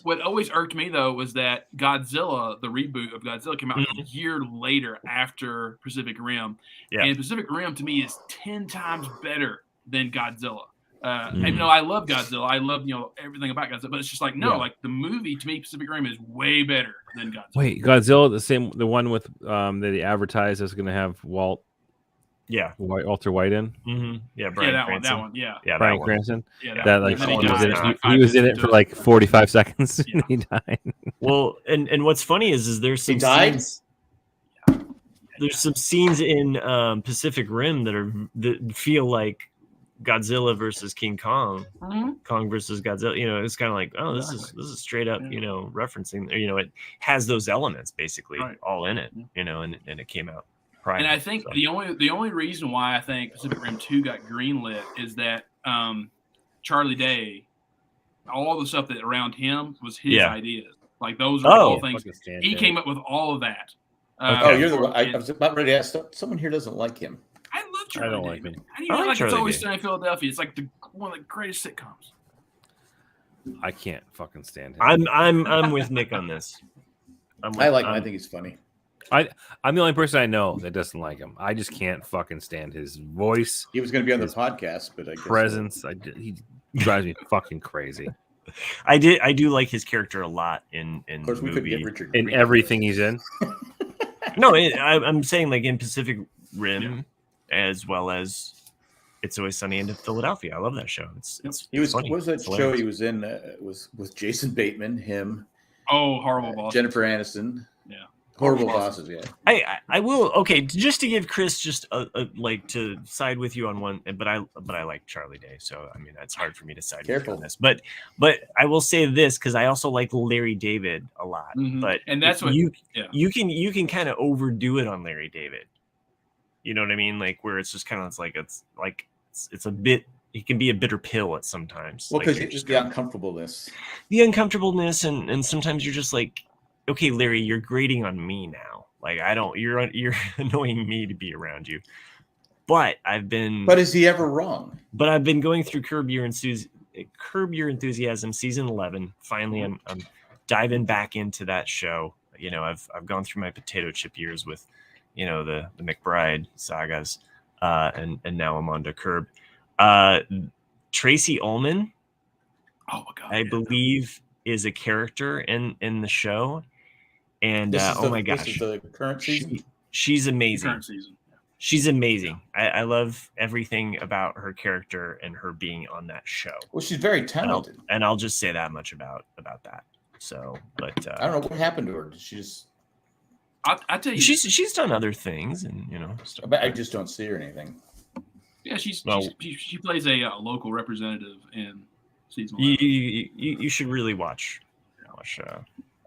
what always irked me though was that Godzilla, the reboot of Godzilla, came out a year later after Pacific Rim. Yeah. And Pacific Rim to me is 10 times better than Godzilla. And I love Godzilla. I love everything about Godzilla, but it's just like like the movie to me, Pacific Rim is way better than Godzilla.
Wait, Godzilla, the one with that they advertised is going to have Walter White in.
Mm-hmm. Yeah,
that one. Yeah,
Bryan Cranston.
Yeah,
that like he was in it for like 45 seconds and he died.
Well, and what's funny is there's some scenes. There's some scenes in Pacific Rim that feel like Godzilla versus King Kong, Kong versus Godzilla. It's kind of like, oh, this is straight up, referencing. It has those elements basically all in it, and it came out. Prior,
and I think the only reason why I think Pacific Rim 2 got greenlit is that Charlie Day, all the stuff that around him was his ideas. Like those are all things he came up with all of that.
You're the one. I was about ready to ask. Someone here doesn't like him.
I love Charlie Day. I don't like him. How do you like It's Always Sunny in Philadelphia? It's like one of the greatest sitcoms.
I can't fucking stand him.
I'm with Nick on this.
I like him. I think he's funny.
I'm the only person I know that doesn't like him. I just can't fucking stand his voice.
He was going to be on the podcast, but I guess
presence. He drives me fucking crazy.
I do like his character a lot in
of course,
the
we
movie.
could get Richard
in everything he's in.
No, I'm saying like in Pacific Rim, as well as It's Always Sunny in Philadelphia. I love that show.
He was
funny.
What was that show he was in? Was with Jason Bateman, him.
Oh, Horrible Bosses.
Jennifer Aniston.
Yeah.
Horrible Bosses. Yeah.
I will. Okay, just to give Chris just a like to side with you on one, but I like Charlie Day, so I mean that's hard for me to side with you on this. But I will say this because I also like Larry David a lot.
Mm-hmm.
But
and that's what
you can kind of overdo it on Larry David. You know what I mean? Like where it's just kind of it's a bit. It can be a bitter pill at sometimes.
Well, because just the uncomfortableness.
The uncomfortableness, and sometimes you're just like, okay, Larry, you're grating on me now. Like you're annoying me to be around you. But is he ever wrong? But I've been going through Curb Your Enthusiasm season 11. Finally, I'm diving back into that show. I've gone through my potato chip years with the McBride sagas, and now Amanda Curb. Tracy Ullman,
oh my god,
I believe, is a character in the show, and my gosh,
this is the current season.
She's amazing.
Current season.
She's amazing. I love everything about her character and her being on that show.
Well, she's very talented,
and I'll just say that much about that. So, but
I don't know what happened to her. Did she just?
I tell you,
she's done other things, and stuff.
But I just don't see her anything.
Yeah, she plays a local representative in season 11.
You should really watch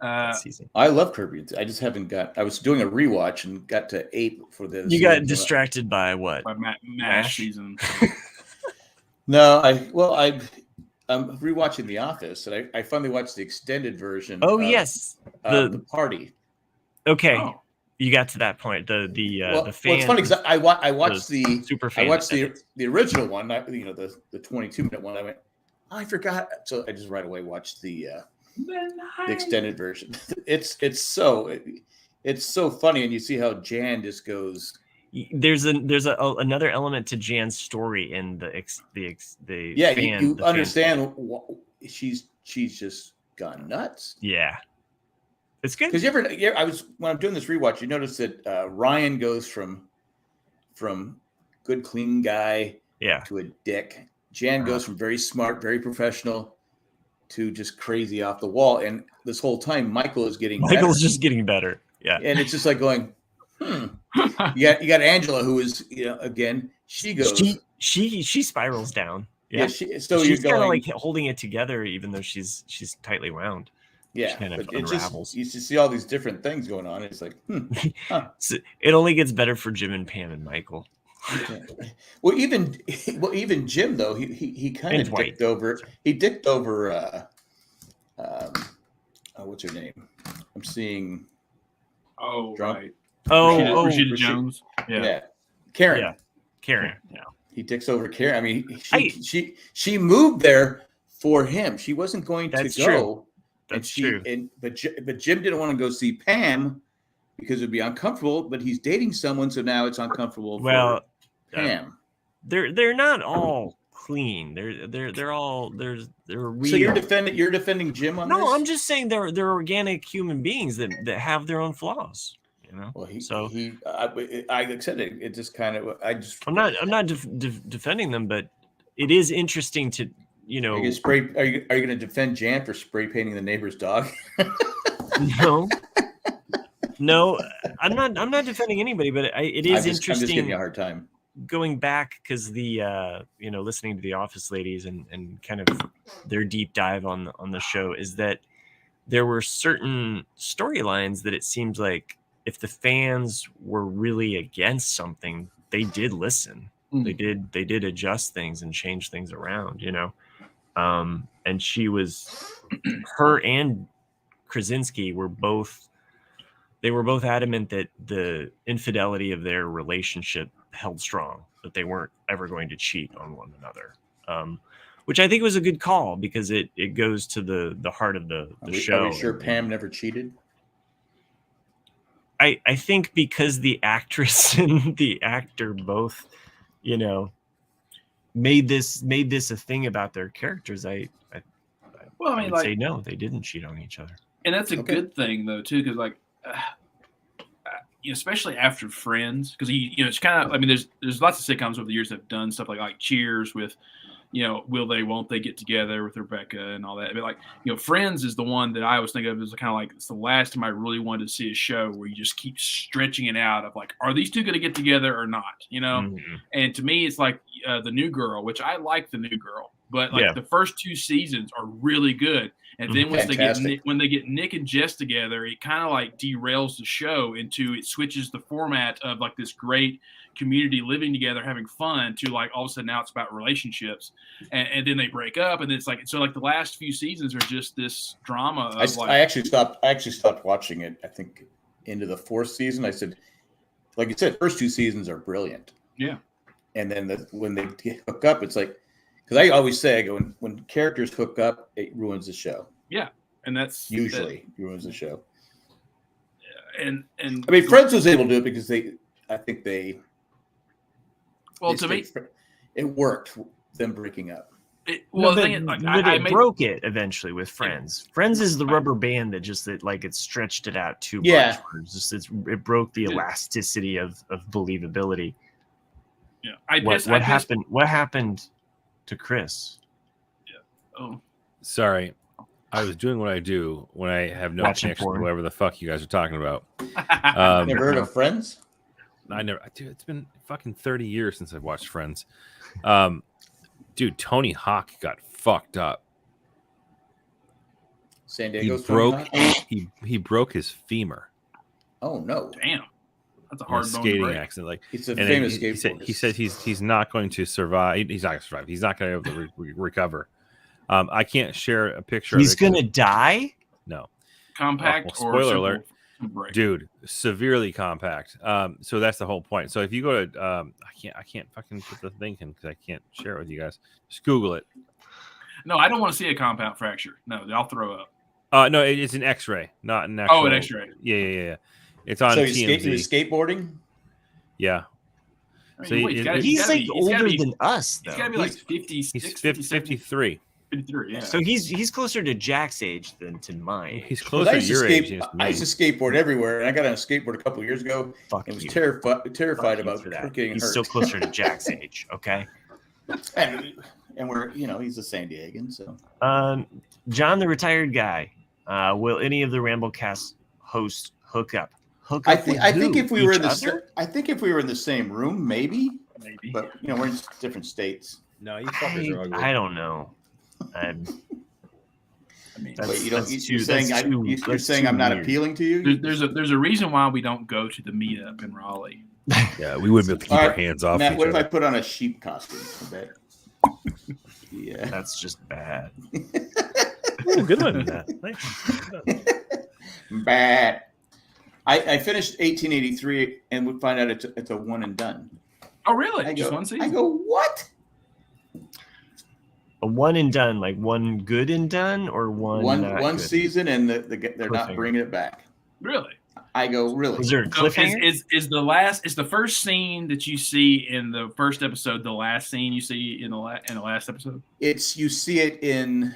that season.
I love Kirby. I just haven't got. I was doing a rewatch and got to 8 for this.
You got distracted by what?
By MASH season.
No, I'm rewatching The Office, and I finally watched the extended version.
Oh yes,
the party.
Okay,
Oh.
You got to that point. The fan.
Well, it's funny because I watched the
super fan.
I watched the original one, the 22-minute one. I went, I forgot, so I just right away watched the extended version. It's so funny, and you see how Jan just goes.
There's another element to Jan's story in the
yeah.
Fan,
you
the
understand she's just gone nuts.
Yeah, it's good
because when I'm doing this rewatch, you notice that Ryan goes from good clean guy to a dick. Jan goes from very smart, very professional to just crazy off the wall, and this whole time Michael's
just getting better. Yeah,
and it's just like going. You got Angela, who is again. She goes.
She spirals down. Yeah.
She's
kind of like holding it together, even though she's tightly wound.
Yeah,
she kind of
but
unravels.
You see all these different things going on. It's like,
So it only gets better for Jim and Pam and Michael.
Yeah. Well, even Jim though he kind of dicked over. He dicked over. What's her name? I'm seeing.
Oh,
drunk.
right.
Rashida
Jones.
Yeah. Karen.
Yeah.
He dicks over Karen. I mean, she moved there for him. She wasn't going to go.
That's true.
But Jim didn't want to go see Pam because it'd be uncomfortable. But he's dating someone, so now it's uncomfortable for Pam.
They're not all clean. They're all real.
So you're defending Jim on this?
No, I'm just saying they're organic human beings that have their own flaws.
Well, I said it just kind of. I'm
not defending them, but it is interesting to
Are you going to defend Jan for spray painting the neighbor's dog?
No, I'm not defending anybody, but it is interesting.
I'm just giving you a hard time.
Going back because the listening to the Office ladies and kind of their deep dive on the show is that there were certain storylines that it seems like if the fans were really against something, they did listen. They did adjust things and change things around, and her and Krasinski were both adamant that the infidelity of their relationship held strong, that they weren't ever going to cheat on one another, which I think was a good call because it goes to the heart of the show.
Are you sure Pam never cheated?
I think because the actress and the actor both, made this a thing about their characters. I would say no, they didn't cheat on each other,
and that's a good thing though too, because especially after Friends, because it's kind of. I mean, there's lots of sitcoms over the years that have done stuff like Cheers with. Will they, won't they get together with Rebecca and all that? But Friends is the one that I always think of as kind of like it's the last time I really wanted to see a show where you just keep stretching it out of like, are these two going to get together or not? Mm-hmm. And to me, it's like The New Girl, which I like The New Girl, but the first 2 seasons are really good. And then once when they get Nick and Jess together, it kind of like derails the show into it switches the format of like this great community living together, having fun to like all of a sudden now it's about relationships, and then they break up, and it's like so like the last few seasons are just this drama.
I actually stopped watching it. I think into the 4th season. I said, like you said, first 2 seasons are brilliant.
Yeah,
and then when they hook up, it's like. Because I always say, when characters hook up, it ruins the show.
Yeah, and that's
usually ruins the show.
and
I mean, Friends was able to do it because I think
well, to me,
it worked. Them breaking up.
the
but
thing is, like, I made,
broke it eventually with Friends. Friends is the rubber band that just it stretched it out too
Yeah.
much. Where it broke the elasticity of believability.
Yeah,
What happened? What happened to Chris?
Oh,
Sorry. I was doing what I do when I have no
Watching
connection to
porn.
whatever the fuck you guys are talking about.
Never heard of Friends?
Dude, it's been fucking 30 years since I've watched Friends. Dude, Tony Hawk got fucked up.
San
He
Diego's
broke he broke his femur.
Oh no!
damn, that's a
In a
hard bone to
skating
break.
accident. Like,
It's a
and then
famous
he
skateboarder.
he said he's not going to survive. He's not going to survive. He's not going to be able to recover. I can't share a picture.
He's
of it.
gonna die.
No,
Compact
well,
or
spoiler
simple
alert.
break?
dude, severely compact. So that's the whole point. So if you go to I can't fucking put the thing in because I can't share it with you guys. Just Google it.
No, I don't want to see a compound fracture. No, I'll throw up.
No, it's an X-ray, not an actual.
Oh, an X-ray.
Yeah. It's on
So
TMZ.
he was skateboarding?
Yeah.
I mean,
So
wait,
He's like older than us,
He's
though.
got to be like 56,
He's
57,
53.
53, yeah.
So he's closer to Jack's age than to mine.
He's
Well,
closer to your age.
I used to skateboard everywhere, and I got on a skateboard a couple of years ago.
Fuck
and was
you.
terrified
Fuck you
about
for that.
getting
He's
hurt.
still closer to Jack's age. Okay.
And we're, he's a San Diegan, so.
John, the retired guy. Will any of the Ramblecast hosts hook up?
I think if we were in
the
the same room, maybe.
Maybe.
But we're in different states.
No, you fuckers are ugly.
I don't know.
I mean,
Wait, you're
that's
saying
too
I'm not
weird.
appealing to you?
there's a reason why we don't go to the meetup in Raleigh.
Yeah, we wouldn't be able to keep
All
our
right,
hands off
Matt,
each
what if I
other.
put on a sheep costume? I bet. Yeah.
That's just bad.
Ooh, good one. Nice.
Bad. I finished 1883 and would find out it's a one and done.
Oh, really?
I
Just
go,
one season?
I go, what?
A one and done, like one good and done, or one not
One
good?
season, and they're not
Cliffhanger.
bringing it back.
Really?
I go, really?
Was there a
So
cliffhanger?
is the first scene that you see in the first episode the last scene you see in the last episode?
You see it in.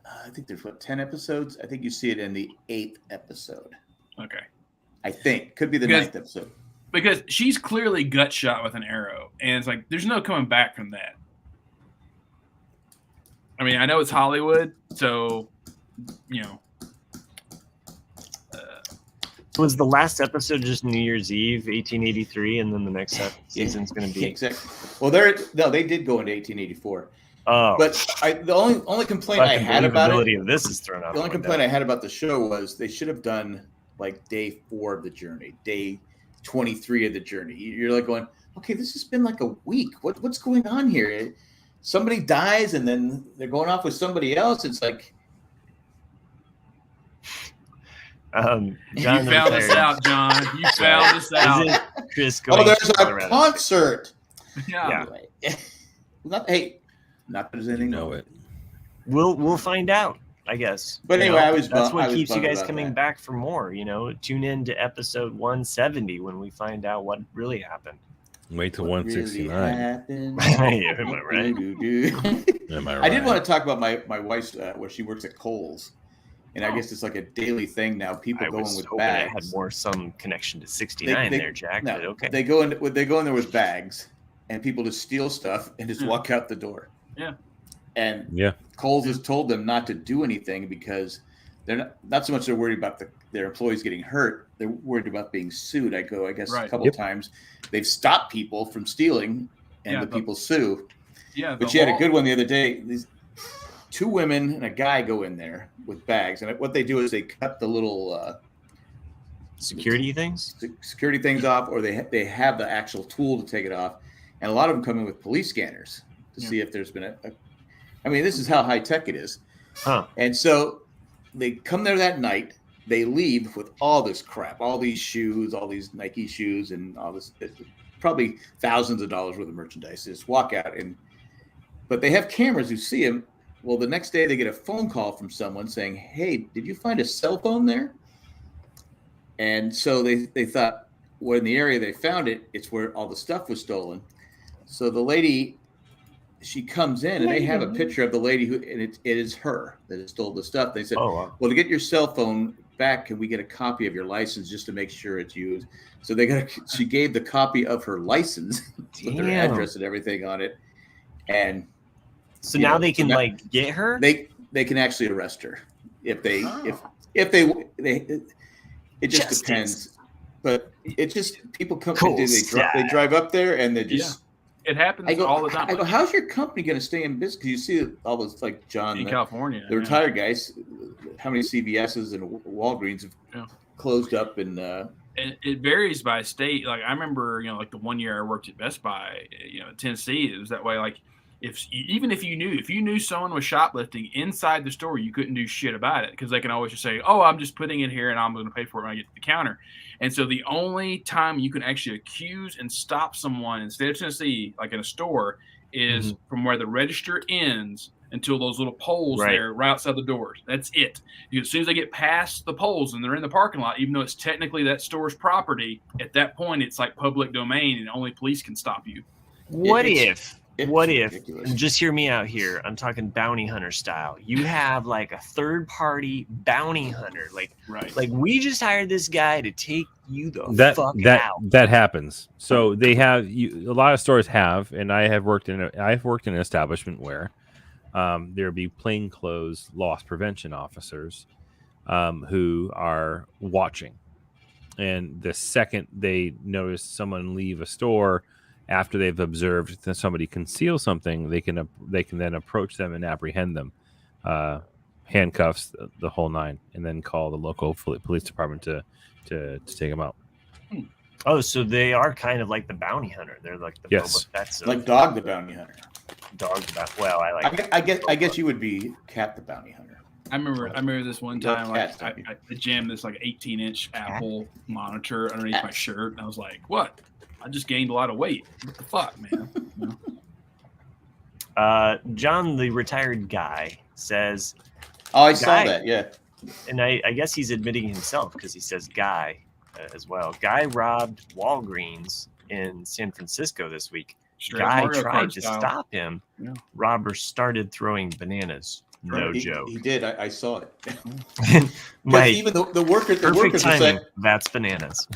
I think there's 10 episodes. I think you see it in the 8th episode.
Okay.
I think could be the
Because-
9th episode.
Because she's clearly gut shot with an arrow, and it's like there's no coming back from that. I mean, I know it's Hollywood, so
Was the last episode just New Year's Eve, 1883, and then the next season's going to be?
Exactly. Well, they did go into 1884.
Oh,
But the only complaint I
fucking
had about it,
believability of this is thrown out.
the only complaint I had about the show was they should have done like day 4 of the journey, day 23 of the journey. You're like going, okay, this has been like a week. What's going on here? Somebody dies and then they're going off with somebody else. It's like,
John,
you found us out, John. You found us out.
Is it Chris going
there's
to
a
Colorado?
concert.
Yeah.
Yeah.
Not that there's anything
know
wrong.
it.
We'll find out, I guess.
But
You
anyway,
know,
I was
that's
bum-
what
I was
keeps you
bummed
guys
about
coming
that.
back for more. Tune in to episode 170 when we find out what really happened.
Wait till
What really
169.
happened?
Yeah, am I right?
Am I right?
I did want to talk about my wife's where she works at Kohl's, and I guess it's like a daily thing now. People
I
going
was
with
hoping it had
bags.
some connection to 69 there, Jack.
No,
but okay.
they go in there with bags, and people just steal stuff and just walk out the door.
Yeah.
And
Yeah.
Kohl's has told them not to do anything because they're not so much they're worried about their employees getting hurt. They're worried about being sued. I guess
Right.
a couple times they've stopped people from stealing, and
Yeah,
the
but-
people sue.
Yeah.
But you had a good one the other day. These 2 women and a guy go in there with bags, and what they do is they cut the little
Security things?
security things off, or they have the actual tool to take it off. And a lot of them come in with police scanners to see if there's been I mean, this is how high tech it is.
Huh.
And so they come there that night. They leave with all this crap, all these shoes, all these Nike shoes, and all this, probably thousands of dollars worth of merchandise. They just walk out, but they have cameras who see them. Well, the next day they get a phone call from someone saying, "Hey, did you find a cell phone there?" And so they thought, well, in the area they found it, it's where all the stuff was stolen. So the lady, she comes in, and they have a picture of the lady who, and it is her that has stole the stuff. They said,
Oh, wow.
well, to get your cell phone back, can we get a copy of your license just to make sure it's you? So she gave the copy of her license with her
Damn.
address and everything on it. And
So now they can like get her?
They can actually arrest her if they it just
Justice.
depends. But it just people come
Cool
they drive up there and they just
It happens all the time.
I go, how's your company going to stay in business? Because you see all those, like John
in California,
the retired guys. How many CVS's and Walgreens have closed up? And
it varies by state. Like I remember, like the 1 year I worked at Best Buy, in Tennessee, it was that way. Like even if you knew someone was shoplifting inside the store, you couldn't do shit about it because they can always just say, "Oh, I'm just putting it here and I'm going to pay for it when I get to the counter." And so the only time you can actually accuse and stop someone in the state of Tennessee, like in a store, is from where the register ends until those little poles there right outside the doors. That's it. As soon as they get past the poles and they're in the parking lot, even though it's technically that store's property, at that point it's like public domain and only police can stop you.
What if, and just hear me out here, I'm talking bounty hunter style. You have like a third party bounty hunter. Like we just hired this guy to take you the fuck out.
That happens. So they have a lot of stores have, and I've worked in an establishment where there'd be plainclothes loss prevention officers who are watching. And the second they notice someone leave a store after they've observed that somebody conceal something, they can then approach them and apprehend them, handcuffs, the whole nine, and then call the local police department to take them out.
Oh, so they are kind of like the bounty hunter. They're like the
Yes,
like Dog the bounty hunter.
Dog the bounty. Well, I like.
I guess you would be Cat the bounty hunter.
I remember this one time, like I jammed this like 18-inch Apple monitor underneath my shirt, and I was like, "What? I just gained a lot of weight. What the fuck, man?"
John, the retired guy, says.
Oh, I saw that. Yeah,
and I guess he's admitting himself because he says guy as well. Guy robbed Walgreens in San Francisco this week. Guy tried to stop him. Yeah. Robber started throwing bananas. No joke.
He did. I saw it.
Even
the workers were saying,
that's bananas.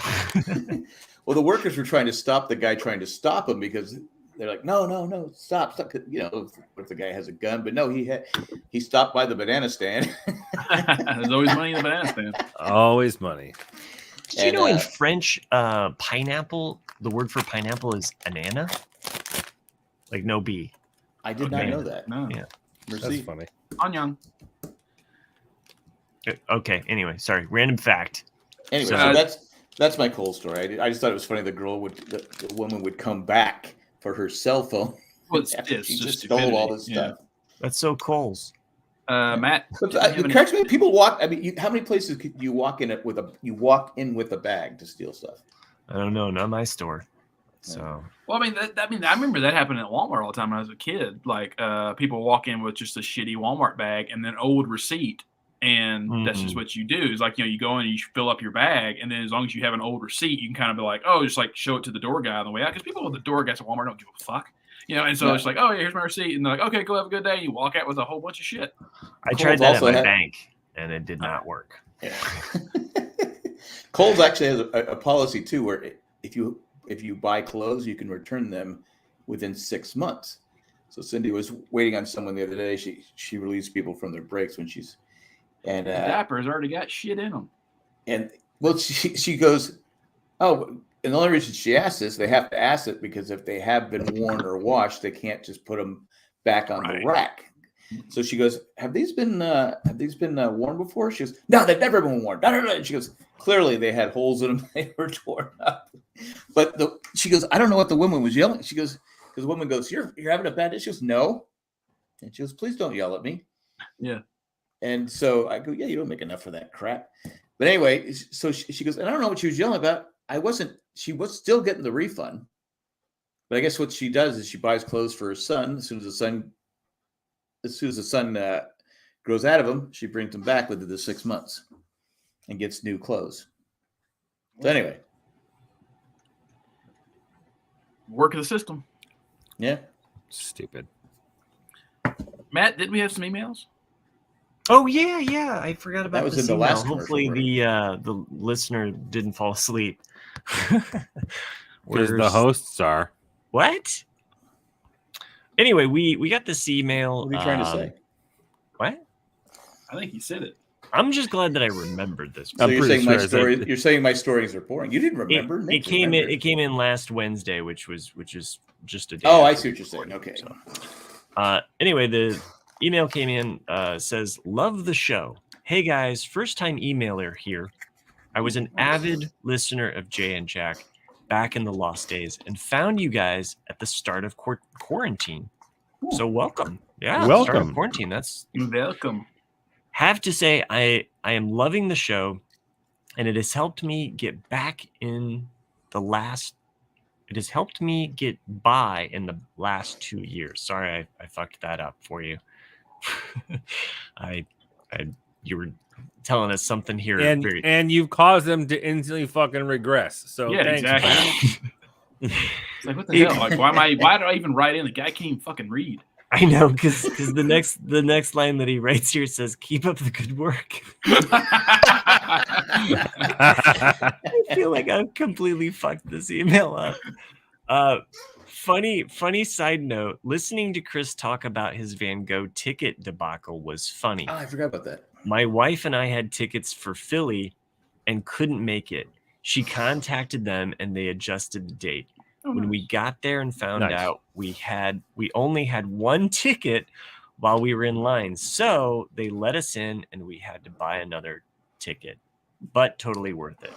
Well, the workers were trying to stop the guy trying to stop him because they're like, no, stop. If the guy has a gun, but no, he stopped by the banana stand.
There's always money in the banana stand.
Always money.
Did you know in French, pineapple, the word for pineapple is anana? Like no B.
I did not know that.
No.
Yeah.
Merci. That's funny.
Onion.
Okay. Anyway, sorry. Random fact.
Anyway, so that's my Cole story. I just thought it was funny. The woman would come back for her cell phone.
Well,
she just stole all this stuff.
That's so Cole's.
Matt,
it corrects me. People walk. I mean, how many places could you walk in with a bag to steal stuff?
I don't know. Not my store. So.
Well, I remember that happened at Walmart all the time when I was a kid. Like, people walk in with just a shitty Walmart bag and then old receipt, and that's just what you do. It's like, you go in and you fill up your bag, and then as long as you have an old receipt, you can kind of be like, oh, just like show it to the door guy on the way out, because people with the door guys at Walmart don't give a fuck, And so it's like, oh yeah, here's my receipt, and they're like, okay, go have a good day. You walk out with a whole bunch of shit.
I tried that at my bank, and it did not work.
Yeah. Kohl's actually has a policy too, where if you buy clothes, you can return them within 6 months. So Cindy was waiting on someone the other day. She released people from their breaks when she's and
Dapper's already got shit in them.
And well, she goes, oh, and the only reason she asked this, they have to ask it because if they have been worn or washed, they can't just put them back on the rack. So she goes, have these been worn before? She goes, no, they've never been worn. No. She goes, clearly they had holes in them. They were torn up. But she goes, I don't know what the woman was yelling. She goes, because the woman goes, you're having a bad day. She goes, no. And she goes, please don't yell at me.
Yeah.
And so I go, yeah, you don't make enough for that crap. But anyway, so she goes, and I don't know what she was yelling about. She was still getting the refund. But I guess what she does is she buys clothes for her son. As soon as the son grows out of him, she brings him back within the 6 months and gets new clothes. So anyway,
Work of the system.
yeah.
Stupid.
Matt, did we have some emails?
Oh yeah. I forgot about
was
this
in the
email.
last commercial
Hopefully
break.
the listener didn't fall asleep.
Because the hosts are.
What? Anyway, we got this email.
What are you trying to say?
What?
I think he said it.
I'm just glad that I remembered this.
So
I'm
you're
pretty
saying my
sure
story?
that-
You're saying my stories are boring? You didn't remember?
It
Nick
came
remembered.
in. It came in last Wednesday, which is just a day.
Oh, I
after
see what
we
you're saying.
recorded,
Okay.
so. Anyway, the email came in. Says, "Love the show. Hey guys, first time emailer here. I was an avid listener of Jay and Jack back in the lost days and found you guys at the start of quarantine. So welcome. Yeah,
Welcome.
Start of quarantine. That's
Welcome.
have to say I am loving the show, and it has helped me get back in the last. It has helped me get by in the last 2 years. Sorry, I fucked that up for you. You were telling us something here.
And you've caused them to instantly fucking regress. So
Yeah,
thanks,
exactly.
Matt.
It's like, what the hell? Like, why do I even write in? The guy can't even fucking read.
I know, because the next line that he writes here says, "Keep up the good work." I feel like I've completely fucked this email up. Funny side note, listening to Chris talk about his Van Gogh ticket debacle was funny.
Oh, I forgot about that.
My wife and I had tickets for Philly and couldn't make it. She contacted them and they adjusted the date. When we got there and found out we only had one ticket while we were in line, so they let us in and we had to buy another ticket, but totally worth it.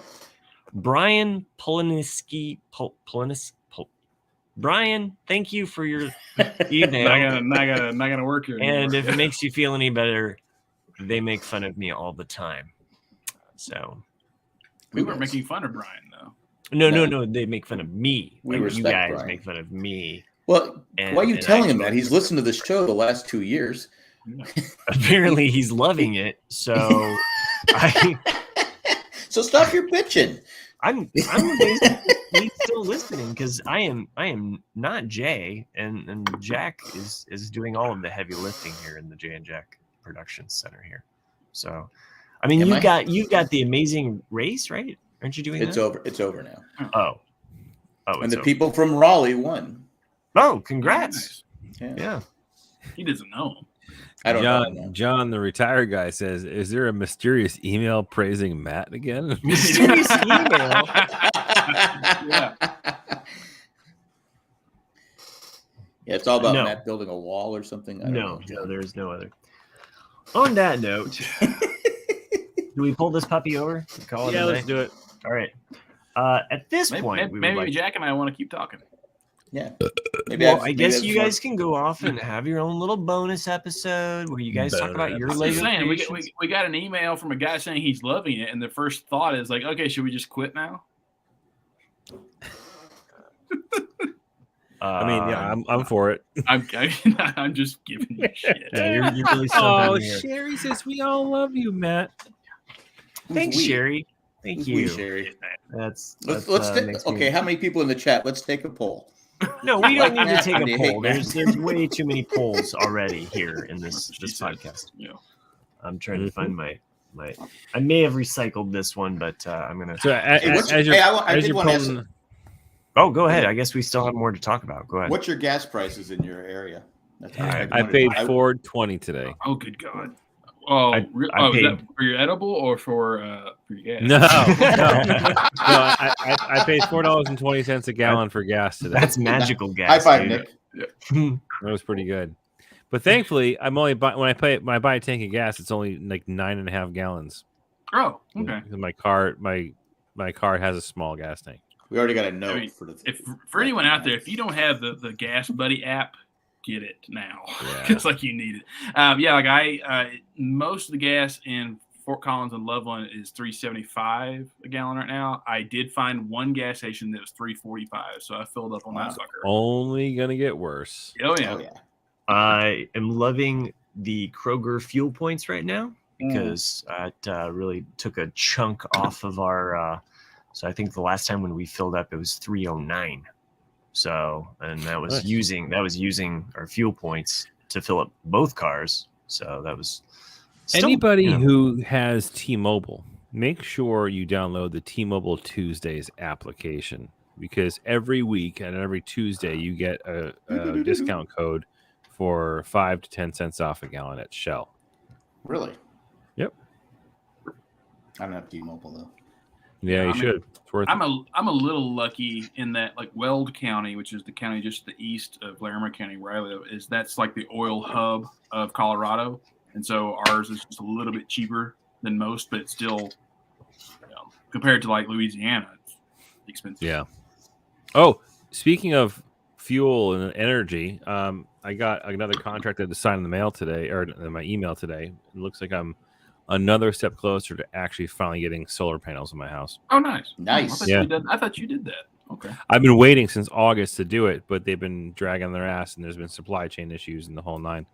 Brian Poliniski, Brian, thank you for your email.
not gonna work here anymore.
And if it makes you feel any better, they make fun of me all the time. So
we weren't making fun of Brian though.
No. They make fun of me.
We
like
respect
you guys
Brian.
make fun of me.
Well, why are you
and
telling him that? He's listened to the show the last 2 years.
Apparently, he's loving it. So,
So stop your bitching.
I'm amazed that he's still listening because I am not Jay, and Jack is doing all of the heavy lifting here in the Jay and Jack Production Center here. So, I mean, you've got the Amazing Race, right? Aren't you doing
It's
that?
over. It's over now.
Oh,
And the people from Raleigh won.
Oh, congrats!
Nice.
Yeah.
He doesn't know.
I don't know.
John, the retired guy, says, "Is there a mysterious email praising Matt again?"
Mysterious email.
Yeah.
Yeah, it's all about
No.
Matt building a wall or something. I don't know.
No, there's no other. On that note, do we pull this puppy over? Call it a
Let's
night?
do it.
All right. At this point, we would
maybe
like.
Jack and I want to keep talking.
Yeah.
Well, I guess you guys can go off and have your own little bonus episode where you guys talk about your
I'm
Lego
just saying,
creations.
we got an email from a guy saying he's loving it, and the first thought is like, okay, should we just quit now?
I mean, yeah, I'm for it.
I'm just giving you shit.
Yeah, you're really
Oh,
stumping here.
Sherry says we all love you, Matt.
Thanks,
we?
Sherry. Thank
Who's
you.
we, Sherry?
Let's
Let's okay. How many people in the chat? Let's take a poll.
No, we don't need to take
Do you
a
hate
poll.
Matt?
There's way too many polls already here in this podcast.
Yeah.
I'm trying to find my. I may have recycled this one, but I'm gonna.
So
I did want to ask.
Oh, go ahead. I guess we still have more to talk about. Go ahead.
What's your gas prices in your area? That's
I paid $4.20 today.
Oh, good God. Oh,
I
is
paid-
that for your edible or for your gas?
No, I paid $4.20 a gallon for gas today.
That's magical gas.
High five,
dude.
Nick.
That was pretty good. But thankfully, I'm only when I buy a tank of gas, it's only like 9.5 gallons.
Oh, okay.
My car has a small gas tank.
We already got a note
I mean,
for the.
for anyone out there, if you don't have the Gas Buddy app, get it now. It's like you need it. I most of the gas in Fort Collins and Loveland is $3.75 a gallon right now. I did find one gas station that was $3.45, so I filled up on that sucker.
Only gonna get worse.
Oh yeah.
I am loving the Kroger fuel points right now because it really took a chunk off of our So I think the last time when we filled up, it was 309. So, and that was using our fuel points to fill up both cars. So that was still,
anybody who has T-Mobile, make sure you download the T-Mobile Tuesdays application, because every week and every Tuesday you get a discount code for 5 to 10 cents off a gallon at Shell.
Really?
Yep.
I don't have T-Mobile though.
Yeah, you should. It's worth
I'm a little lucky in that, like, Weld County, which is the county just to the east of Larimer County where I live, that's like the oil hub of Colorado, and so ours is just a little bit cheaper than most, but it's still, compared to like Louisiana, it's expensive.
Yeah. Oh, speaking of fuel and energy, I got another contract to sign in the mail today, or in my email today. It looks like I'm another step closer to actually finally getting solar panels in my house.
Oh, nice.
Nice.
I thought you did that. Okay.
I've been waiting since August to do it, but they've been dragging their ass, and there's been supply chain issues and the whole nine.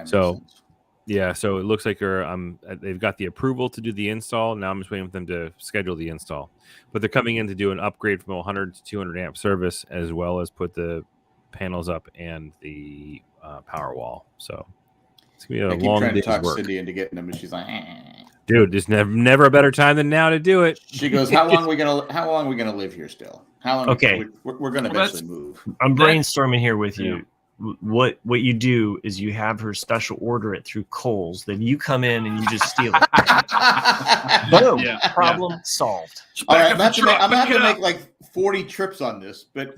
So, yeah, so it looks like they've got the approval to do the install. Now I'm just waiting for them to schedule the install. But they're coming in to do an upgrade from 100 to 200 amp service, as well as put the panels up and the power wall. So it's gonna be a long day's
talk
work.
Cindy into getting them, and she's like,
Dude, there's never a better time than now to do it.
She goes, How long are we gonna live here still? How long?
Okay.
We're gonna eventually move.
I'm brainstorming here with you. What you do is you have her special order it through Kohl's, then you come in and you just steal it. Boom. Problem solved.
All right, I'm gonna have to make like 40 trips on this, but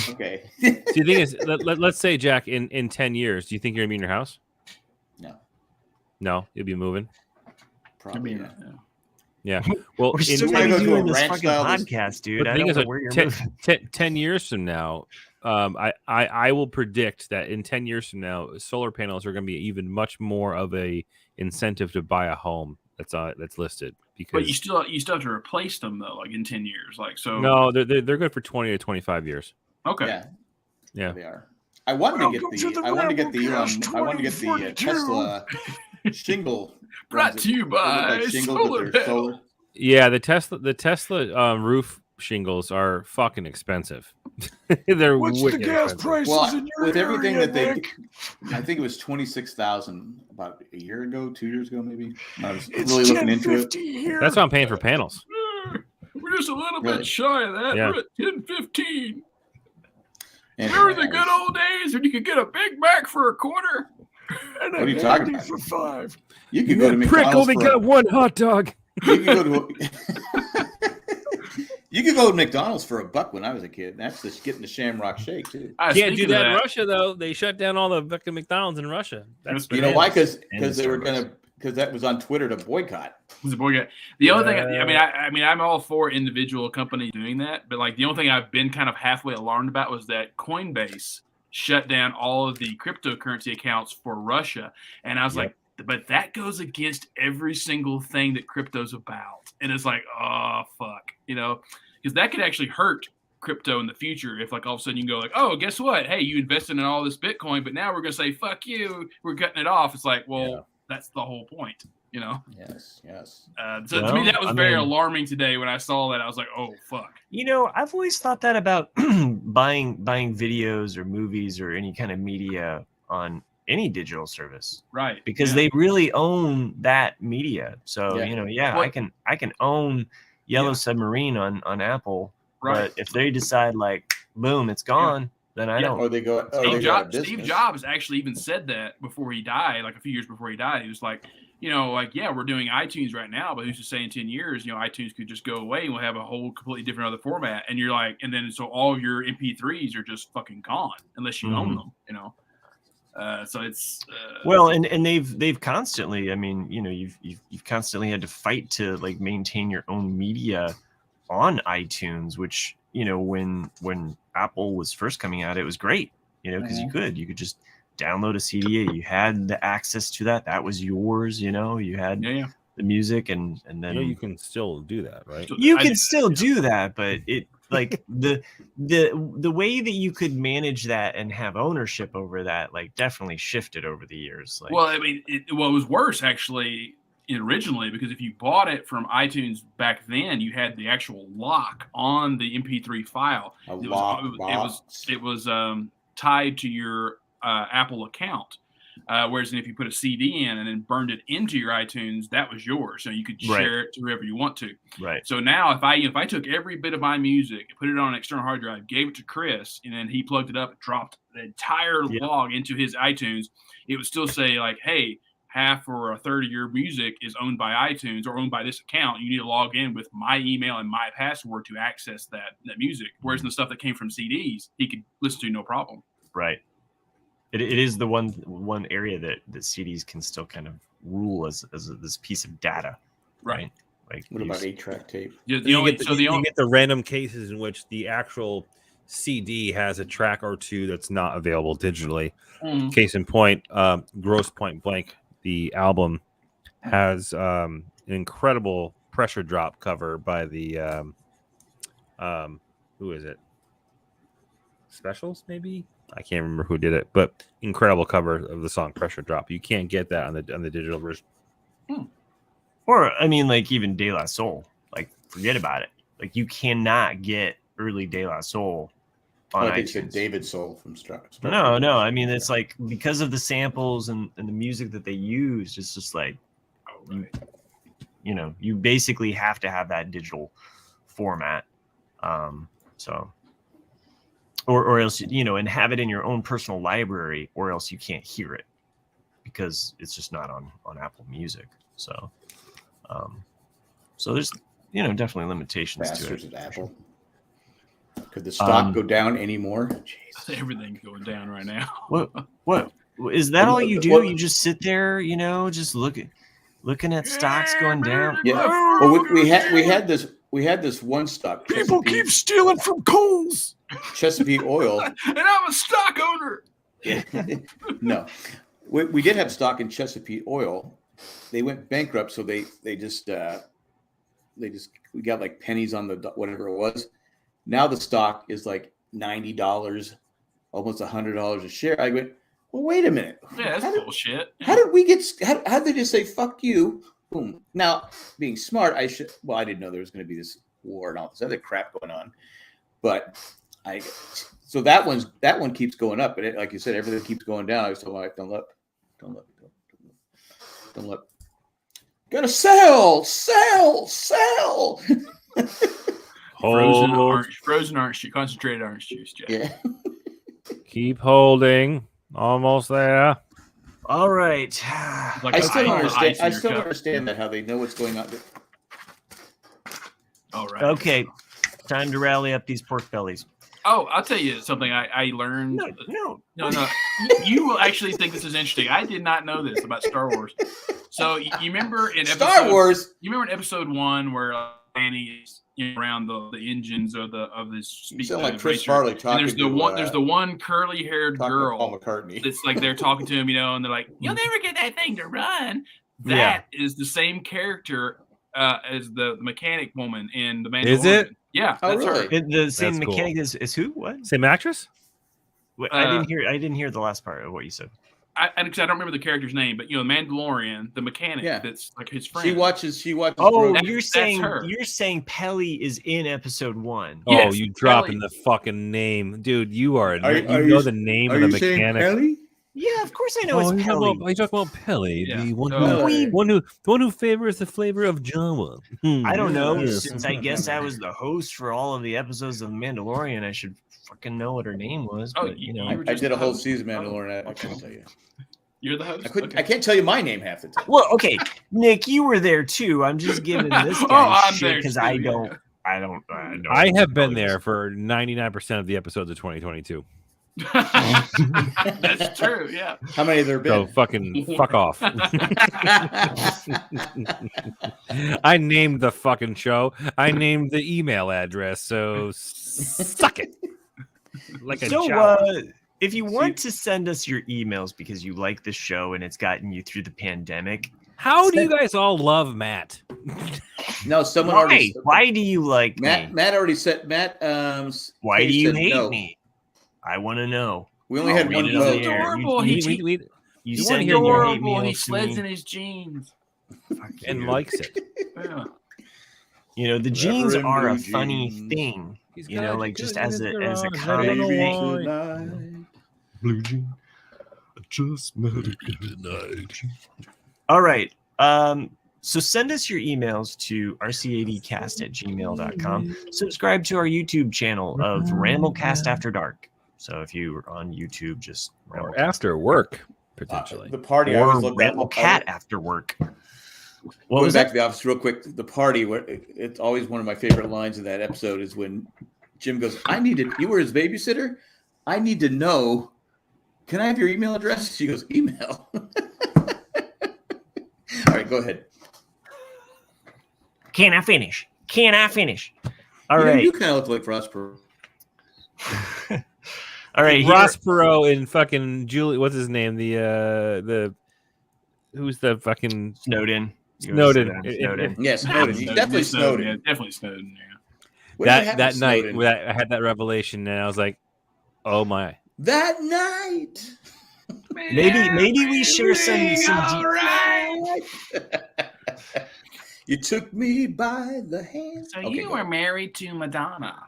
okay.
So the thing is, let's say, Jack, in 10 years, do you think you're gonna be in your house? No, you'll be moving.
Probably not.
Yeah. Well,
we're still gonna be doing this fucking podcast, dude.
But the thing is, 10 years from now, I will predict that in 10 years from now, solar panels are going to be even much more of a incentive to buy a home that's listed. Because,
but you still have to replace them though, like in 10 years, like so.
No, they're good for 20 to 25 years.
Okay.
Yeah, they are. I wanted to get the Tesla shingle.
Brought to you by solar panels.
Yeah, the Tesla roof shingles are fucking expensive. They're
what's the gas prices in your
with everything
area,
that
Nick?
I think it was 26,000 about a year ago, 2 years ago, maybe. I was
It's
really looking into it.
here.
That's what I'm paying for panels.
We're just a little
Really?
bit shy of that.
Yeah.
We're at 10-15.
And,
Remember the good old days when you could get a Big Mac for a quarter?
And
What are you talking about?
for $5.
You could go to
Prick
McDonald's.
only got one hot dog.
You could go to you could go to McDonald's for $1 when I was a kid. That's just getting the Shamrock Shake too.
Can't do that in Russia though. They shut down all the fucking McDonald's in Russia. That's
You know why? Because they were
Starbucks.
because that was on Twitter to boycott.
The only thing, I mean, I'm all for individual companies doing that, but like the only thing I've been kind of halfway alarmed about was that Coinbase shut down all of the cryptocurrency accounts for Russia, and I was like, but that goes against every single thing that crypto's about, and it's like, oh fuck, because that could actually hurt crypto in the future if like all of a sudden you can go like, oh, guess what? Hey, you invested in all this Bitcoin, but now we're gonna say fuck you, we're cutting it off. It's like, well, that's the whole point.
Yes.
So to me, that was very alarming today when I saw that. I was like, oh, fuck.
I've always thought that about buying videos or movies or any kind of media on any digital service.
Right.
Because they really own that media. So,
Yeah.
I can own Yellow Submarine on Apple.
Right.
But if they decide like, boom, it's gone, then I don't.
Or they go.
Steve Jobs actually even said that before he died, like a few years before he died. He was like, we're doing iTunes right now, but who's to say in 10 years, iTunes could just go away and we'll have a whole completely different other format. And you're like, and then so all of your MP3s are just fucking gone unless you own them, So it's
well, and they've constantly, I mean, you've constantly had to fight to like maintain your own media on iTunes, which when Apple was first coming out, it was great, because you could just download a CD. You had the access to that was yours. You had the music, and then
you can still do that, right?
You can still do that, but it like the way that you could manage that and have ownership over that like definitely shifted over the years. Like,
well, I mean, what was worse actually originally, because if you bought it from iTunes back then, you had the actual lock on the MP3 file. It was tied to your Apple account. Whereas if you put a CD in and then burned it into your iTunes, that was yours. So you could share it to whoever you want to.
Right.
So now if I took every bit of my music and put it on an external hard drive, gave it to Chris, and then he plugged it up and dropped the entire log into his iTunes, it would still say like, hey, half or a third of your music is owned by iTunes or owned by this account. You need to log in with my email and my password to access that music. Whereas the stuff that came from CDs, he could listen to no problem.
Right. It is the one area that CDs can still kind of rule as this piece of data, right? Like,
what about 8-track tape?
You get the random cases in which the actual CD has a track or two that's not available digitally. Case in point, Gross Point Blank, the album, has an incredible pressure drop cover by the who is it? Specials, maybe? I can't remember who did it, but incredible cover of the song Pressure Drop. You can't get that on the digital version.
Or I mean, like even De La Soul, like forget about it. Like you cannot get early De La Soul on
I think
iTunes.
you said David Soul from Star.
No. I mean, it's like because of the samples and the music that they used, it's just like, you basically have to have that digital format. So. Or else, and have it in your own personal library, or else you can't hear it because it's just not on Apple Music. So, so there's, definitely limitations to it.
At Apple. Could the stock go down anymore?
Jeez. Everything's going down right now.
What is that? All you do? You just sit there, just looking at stocks going down.
Yeah. Well, we had this one stock.
People keep stealing from Kohl's.
Chesapeake Oil.
And I'm a stock owner.
No. We did have stock in Chesapeake Oil. They went bankrupt, so we got like pennies on the whatever it was. Now the stock is like $90, almost $100 a share. I went, well, wait a minute.
Yeah, that's bullshit.
How did we get? How did they just say fuck you? Boom. Now, being smart, I didn't know there was going to be this war and all this other crap going on, but so that one keeps going up, and like you said, everything keeps going down. I was telling my wife, don't look. Gotta sell.
Frozen orange juice, concentrated orange juice, Jack.
Yeah.
Keep holding. Almost there.
All right.
Like
I still don't understand that, how they know what's going on.
All right.
Okay. Time to rally up these pork bellies.
Oh, I'll tell you something I learned.
No.
You will actually think this is interesting. I did not know this about Star Wars. So you remember in
Star Wars?
You remember in episode 1 where Annie is around the engines of this.
You sound like Chris Farley talking.
And there's the one curly-haired girl.
Paul McCartney.
It's like they're talking to him, and they're like, "You'll never get that thing to run." That is the same character as the mechanic woman in The Mandalorian.
Is it?
Yeah.
Oh,
that's
really?
her.
The same
That's
mechanic is who? What?
Same actress?
I didn't hear the last part of what you said.
I don't remember the character's name, but the Mandalorian, the mechanic, that's like his friend.
She watches.
Oh,
Brooke.
you're saying Pelly is in episode 1.
Oh,
Yes,
you dropping the fucking name, dude. You are
Are
you
you
know the name of the mechanic.
Pelly?
Yeah, of course I know it's Pelly.
Are you talking about Pelly?
Yeah.
The
No.
one who favors the flavor of Java.
I don't know.
Yes.
Since I guess I was the host for all of the episodes of The Mandalorian, I should fucking know what her name was.
Oh,
But,
I did a whole season Mandalorian. I can't tell you.
You're the host.
I can't tell you my name half the time.
Well, okay, Nick, you were there too. I'm just giving this guy
I'm
shit
there
because
too,
I
yeah.
don't.
I have been there for 99% of the episodes of 2022.
That's true. Yeah.
How many have there
So
been?
fuck off. I named the fucking show. I named the email address. So suck it. Like a job.
If you want to send us your emails because you like the show and it's gotten you through the pandemic,
How do you guys all love Matt?
No, someone already.
Why do you like
Matt?
me?
Matt already said. Matt.
Why do you
said
hate
no.
me? I want to know.
We only had
Read
one
it on
vote.
the air.
Adorable.
You
He
send
he's
in your hate
adorable. He
mails to
sleds
me.
in his jeans.
and likes it.
Yeah.
You know, the
Never
jeans
in
are a
blue
funny
jeans.
thing.
He's
You know,
got
like just
good
as
in
a
his
as a
garage. I
comic
don't know
Baby
why.
tonight.
Blue jean. I just met a girl tonight.
All right. So send us your emails to rcadcast@gmail.com. Subscribe to our YouTube channel of Ramblecast After Dark. So if you're on YouTube, just
Or
Ramblecast
after work, potentially.
The party I
or
always looked at.
Ramblecat After Work. What
Going
was
back
that?
to the office real quick, the party, where it's always one of my favorite lines in that episode is when Jim goes, you were his babysitter? I need to know, can I have your email address? She goes, email. All right, go ahead.
Can I finish? All right.
You kind of look like Prosper.
All right.
Ross Perot and fucking Julie. What's his name? The who's the fucking
Snowden.
Snowden.
Snowden.
Yes, Snowden. He's definitely Snowden.
Yeah, definitely Snowden. Yeah.
Whatever happened
that
to
night
Snowden?
where I had that revelation, and I was like, "Oh my!"
That night.
Maybe we share some
All right.
You took me by the hand.
So
Okay,
you
go
were
ahead.
married to Madonna.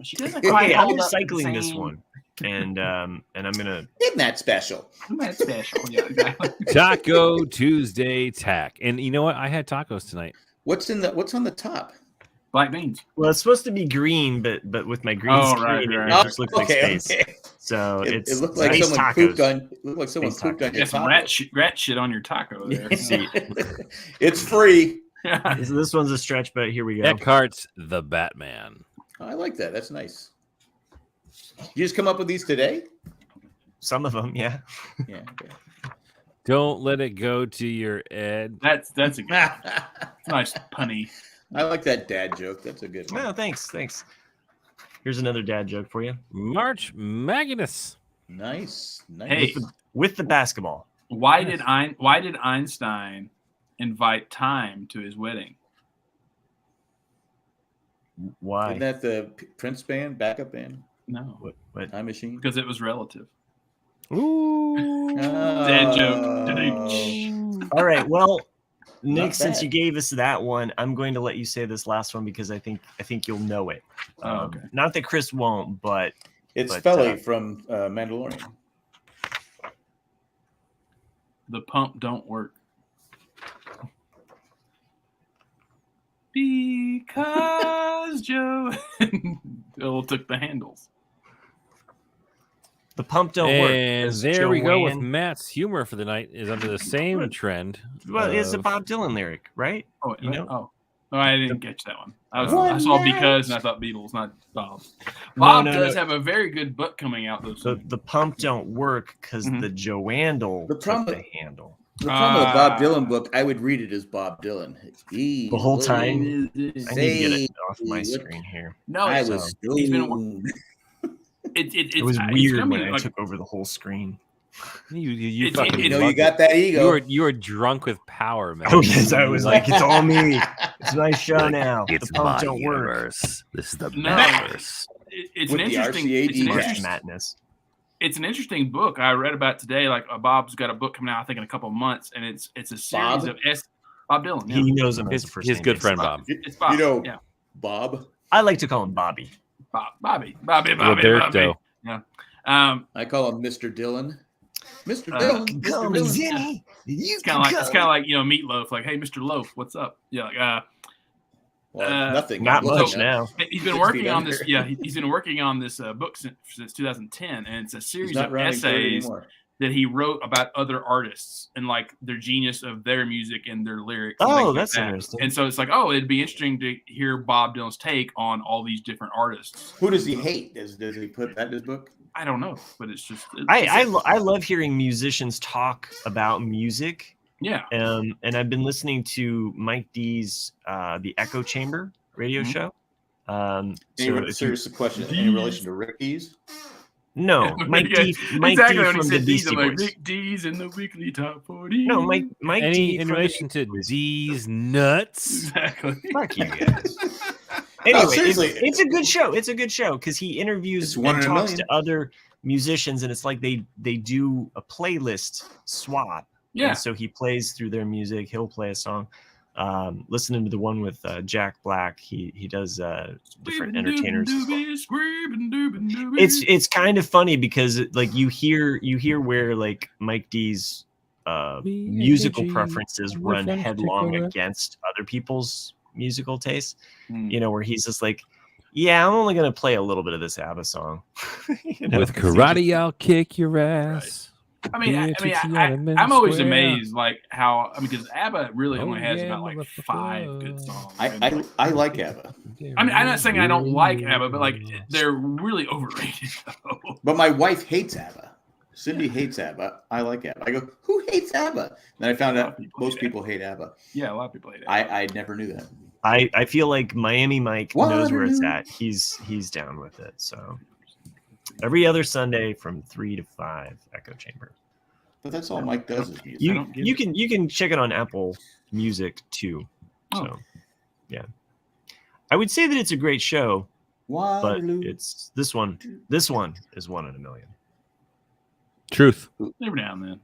She doesn't
Okay,
quite
Okay,
hold
I'm
up the
recycling this
same-
one, and I'm gonna.
Isn't that special?
That's special. Yeah, exactly.
Taco Tuesday tack, and you know what? I had tacos tonight.
What's on the top?
Black beans.
Well, it's supposed to be green, but with my green
Oh,
screen,
right,
it
right.
just looks like space. So
It
it's
looked like
space
someone
tacos.
pooped on. It looked like someone
Space
pooped on
You
your
got some
taco.
rat shit on your taco there.
See,
It's free.
this one's a stretch, but here we go.
Eckhart's the Batman.
Oh, I like that. That's nice. You just come up with these today?
Some of them, yeah.
Yeah. Okay.
Don't let it go to your Ed.
That's a good, nice punny.
I like that dad joke. That's a good one.
No, thanks. Here's another dad joke for you.
March Magnus.
Nice.
Hey,
With the basketball.
why did Einstein invite Time to his wedding?
Why?
Isn't that the Prince band, backup band,
No,
What?
Time Machine?
because it was relative.
Ooh.
Dad joke.
All right. Well, Nick,
Not
since
bad.
you gave us that one, I'm going to let you say this last one because I think you'll know it.
Oh, okay.
Not that Chris won't, but
It's
But,
Felly from Mandalorian.
The pump don't work. Because Joe Bill took the handles.
the pump don't work.
And
As
there we go with
Joanne-
Matt's humor for the night is under the same trend.
Well, it's a
of-
Bob Dylan lyric, right?
Oh,
You know?
Oh, no, I didn't catch that one. I
One
saw
night.
because and I thought Beatles, not Bob. Bob
no,
does
no.
have a very good book coming out though.
The pump don't work because
Mhm.
the Joandle
The
took
problem-
the handle.
The problem with the Bob
Ah.
Dylan book, I would read it as Bob Dylan.
The whole time? I need to get
Say
it off my
what-
screen here.
No,
I
it's,
was
he's been-
stoned.
It was
it's
weird
coming,
when I
like,
took over the whole screen.
You
It's-
fucking
it-
You know, you
loved
got
it.
that ego.
You were drunk with power, man.
Oh yes, I was like, it's all me. It's my show now.
It's
the pump
my
don't work.
universe. This is the
No.
metaverse.
It's
With
an
the
interesting.
RCAD
It's an
cast.
March
interesting.
Madness.
It's an interesting book I read about today. Like Bob's got a book coming out, I think, in a couple of months, and it's a series
Bob?
of Bob Dylan. Yeah.
He knows him as
His,
a first
his
name
good
basis.
friend Bob.
It's Bob.
You know,
yeah,
Bob.
I like to call him Bobby.
Bobby.
Roberto.
I call him Mr. Dylan. Mr.
Uh,
Dylan.
can
Mr.
call me
Dylan.
Zinny. You
It's kind of like Meatloaf. Like, hey, Mr. Loaf, what's up? Yeah, like,
Well, nothing.
Not
I'm
much
looking at-
now.
he's been
6
working
feet
on
under.
this. Yeah, he's been working on this book since 2010, and it's a
He's
series
not
of
running third
essays
anymore.
that he wrote about other artists and like their genius of their music and their lyrics. and
Oh,
things like
that's
that.
interesting.
And so it's like, oh, it'd be interesting to hear Bob Dylan's take on all these different artists.
Who does he hate? Does he put that in his book?
I don't know, but it's just
I love hearing musicians talk about music.
yeah.
And I've been listening to Mike D's the Echo Chamber radio
Mhm.
show.
Any
if you-
serious question in relation to Rick Dees?
no, Mike D. Mike
exactly
D
when he
from the
said D's,
Beastie
I'm like
Boys.
Rick D's in the weekly top 40.
No, Mike
Any
D.
in
from
relation to D's nuts?
Exactly.
Fuck you guys. Anyway,
seriously.
it's a good show. It's a good show because he interviews
It's one
and
in a
talks
million.
to other musicians, and it's like they do a playlist swap
Yeah.
And so he plays through their music. He'll play a song. Listening to the one with Jack Black, he does different entertainers as well. It's kind of funny because like you hear where like Mike D's musical preferences run headlong against other people's musical tastes. You know, where he's just like, yeah, I'm only gonna play a little bit of this ABBA song. You know,
with karate, I'll kick your ass.
I mean, I'm always amazed, like how because ABBA really only has about like 5 good songs.
I like ABBA.
I mean, I'm not saying I don't like ABBA, but like they're really overrated though.
But my wife hates ABBA. Cindy hates ABBA. I like ABBA. I go, who hates ABBA? Then I found out most people hate ABBA.
Yeah, a lot of people hate ABBA.
I never knew that.
I feel like Miami Mike knows where it's at. He's down with it. So every other Sunday from 3 to 5, Echo Chamber.
But that's all Mike does is music.
You can check it on Apple Music too. So yeah, I would say that it's a great show, but it's this one is 1 in a million.
Truth.
Every now and then.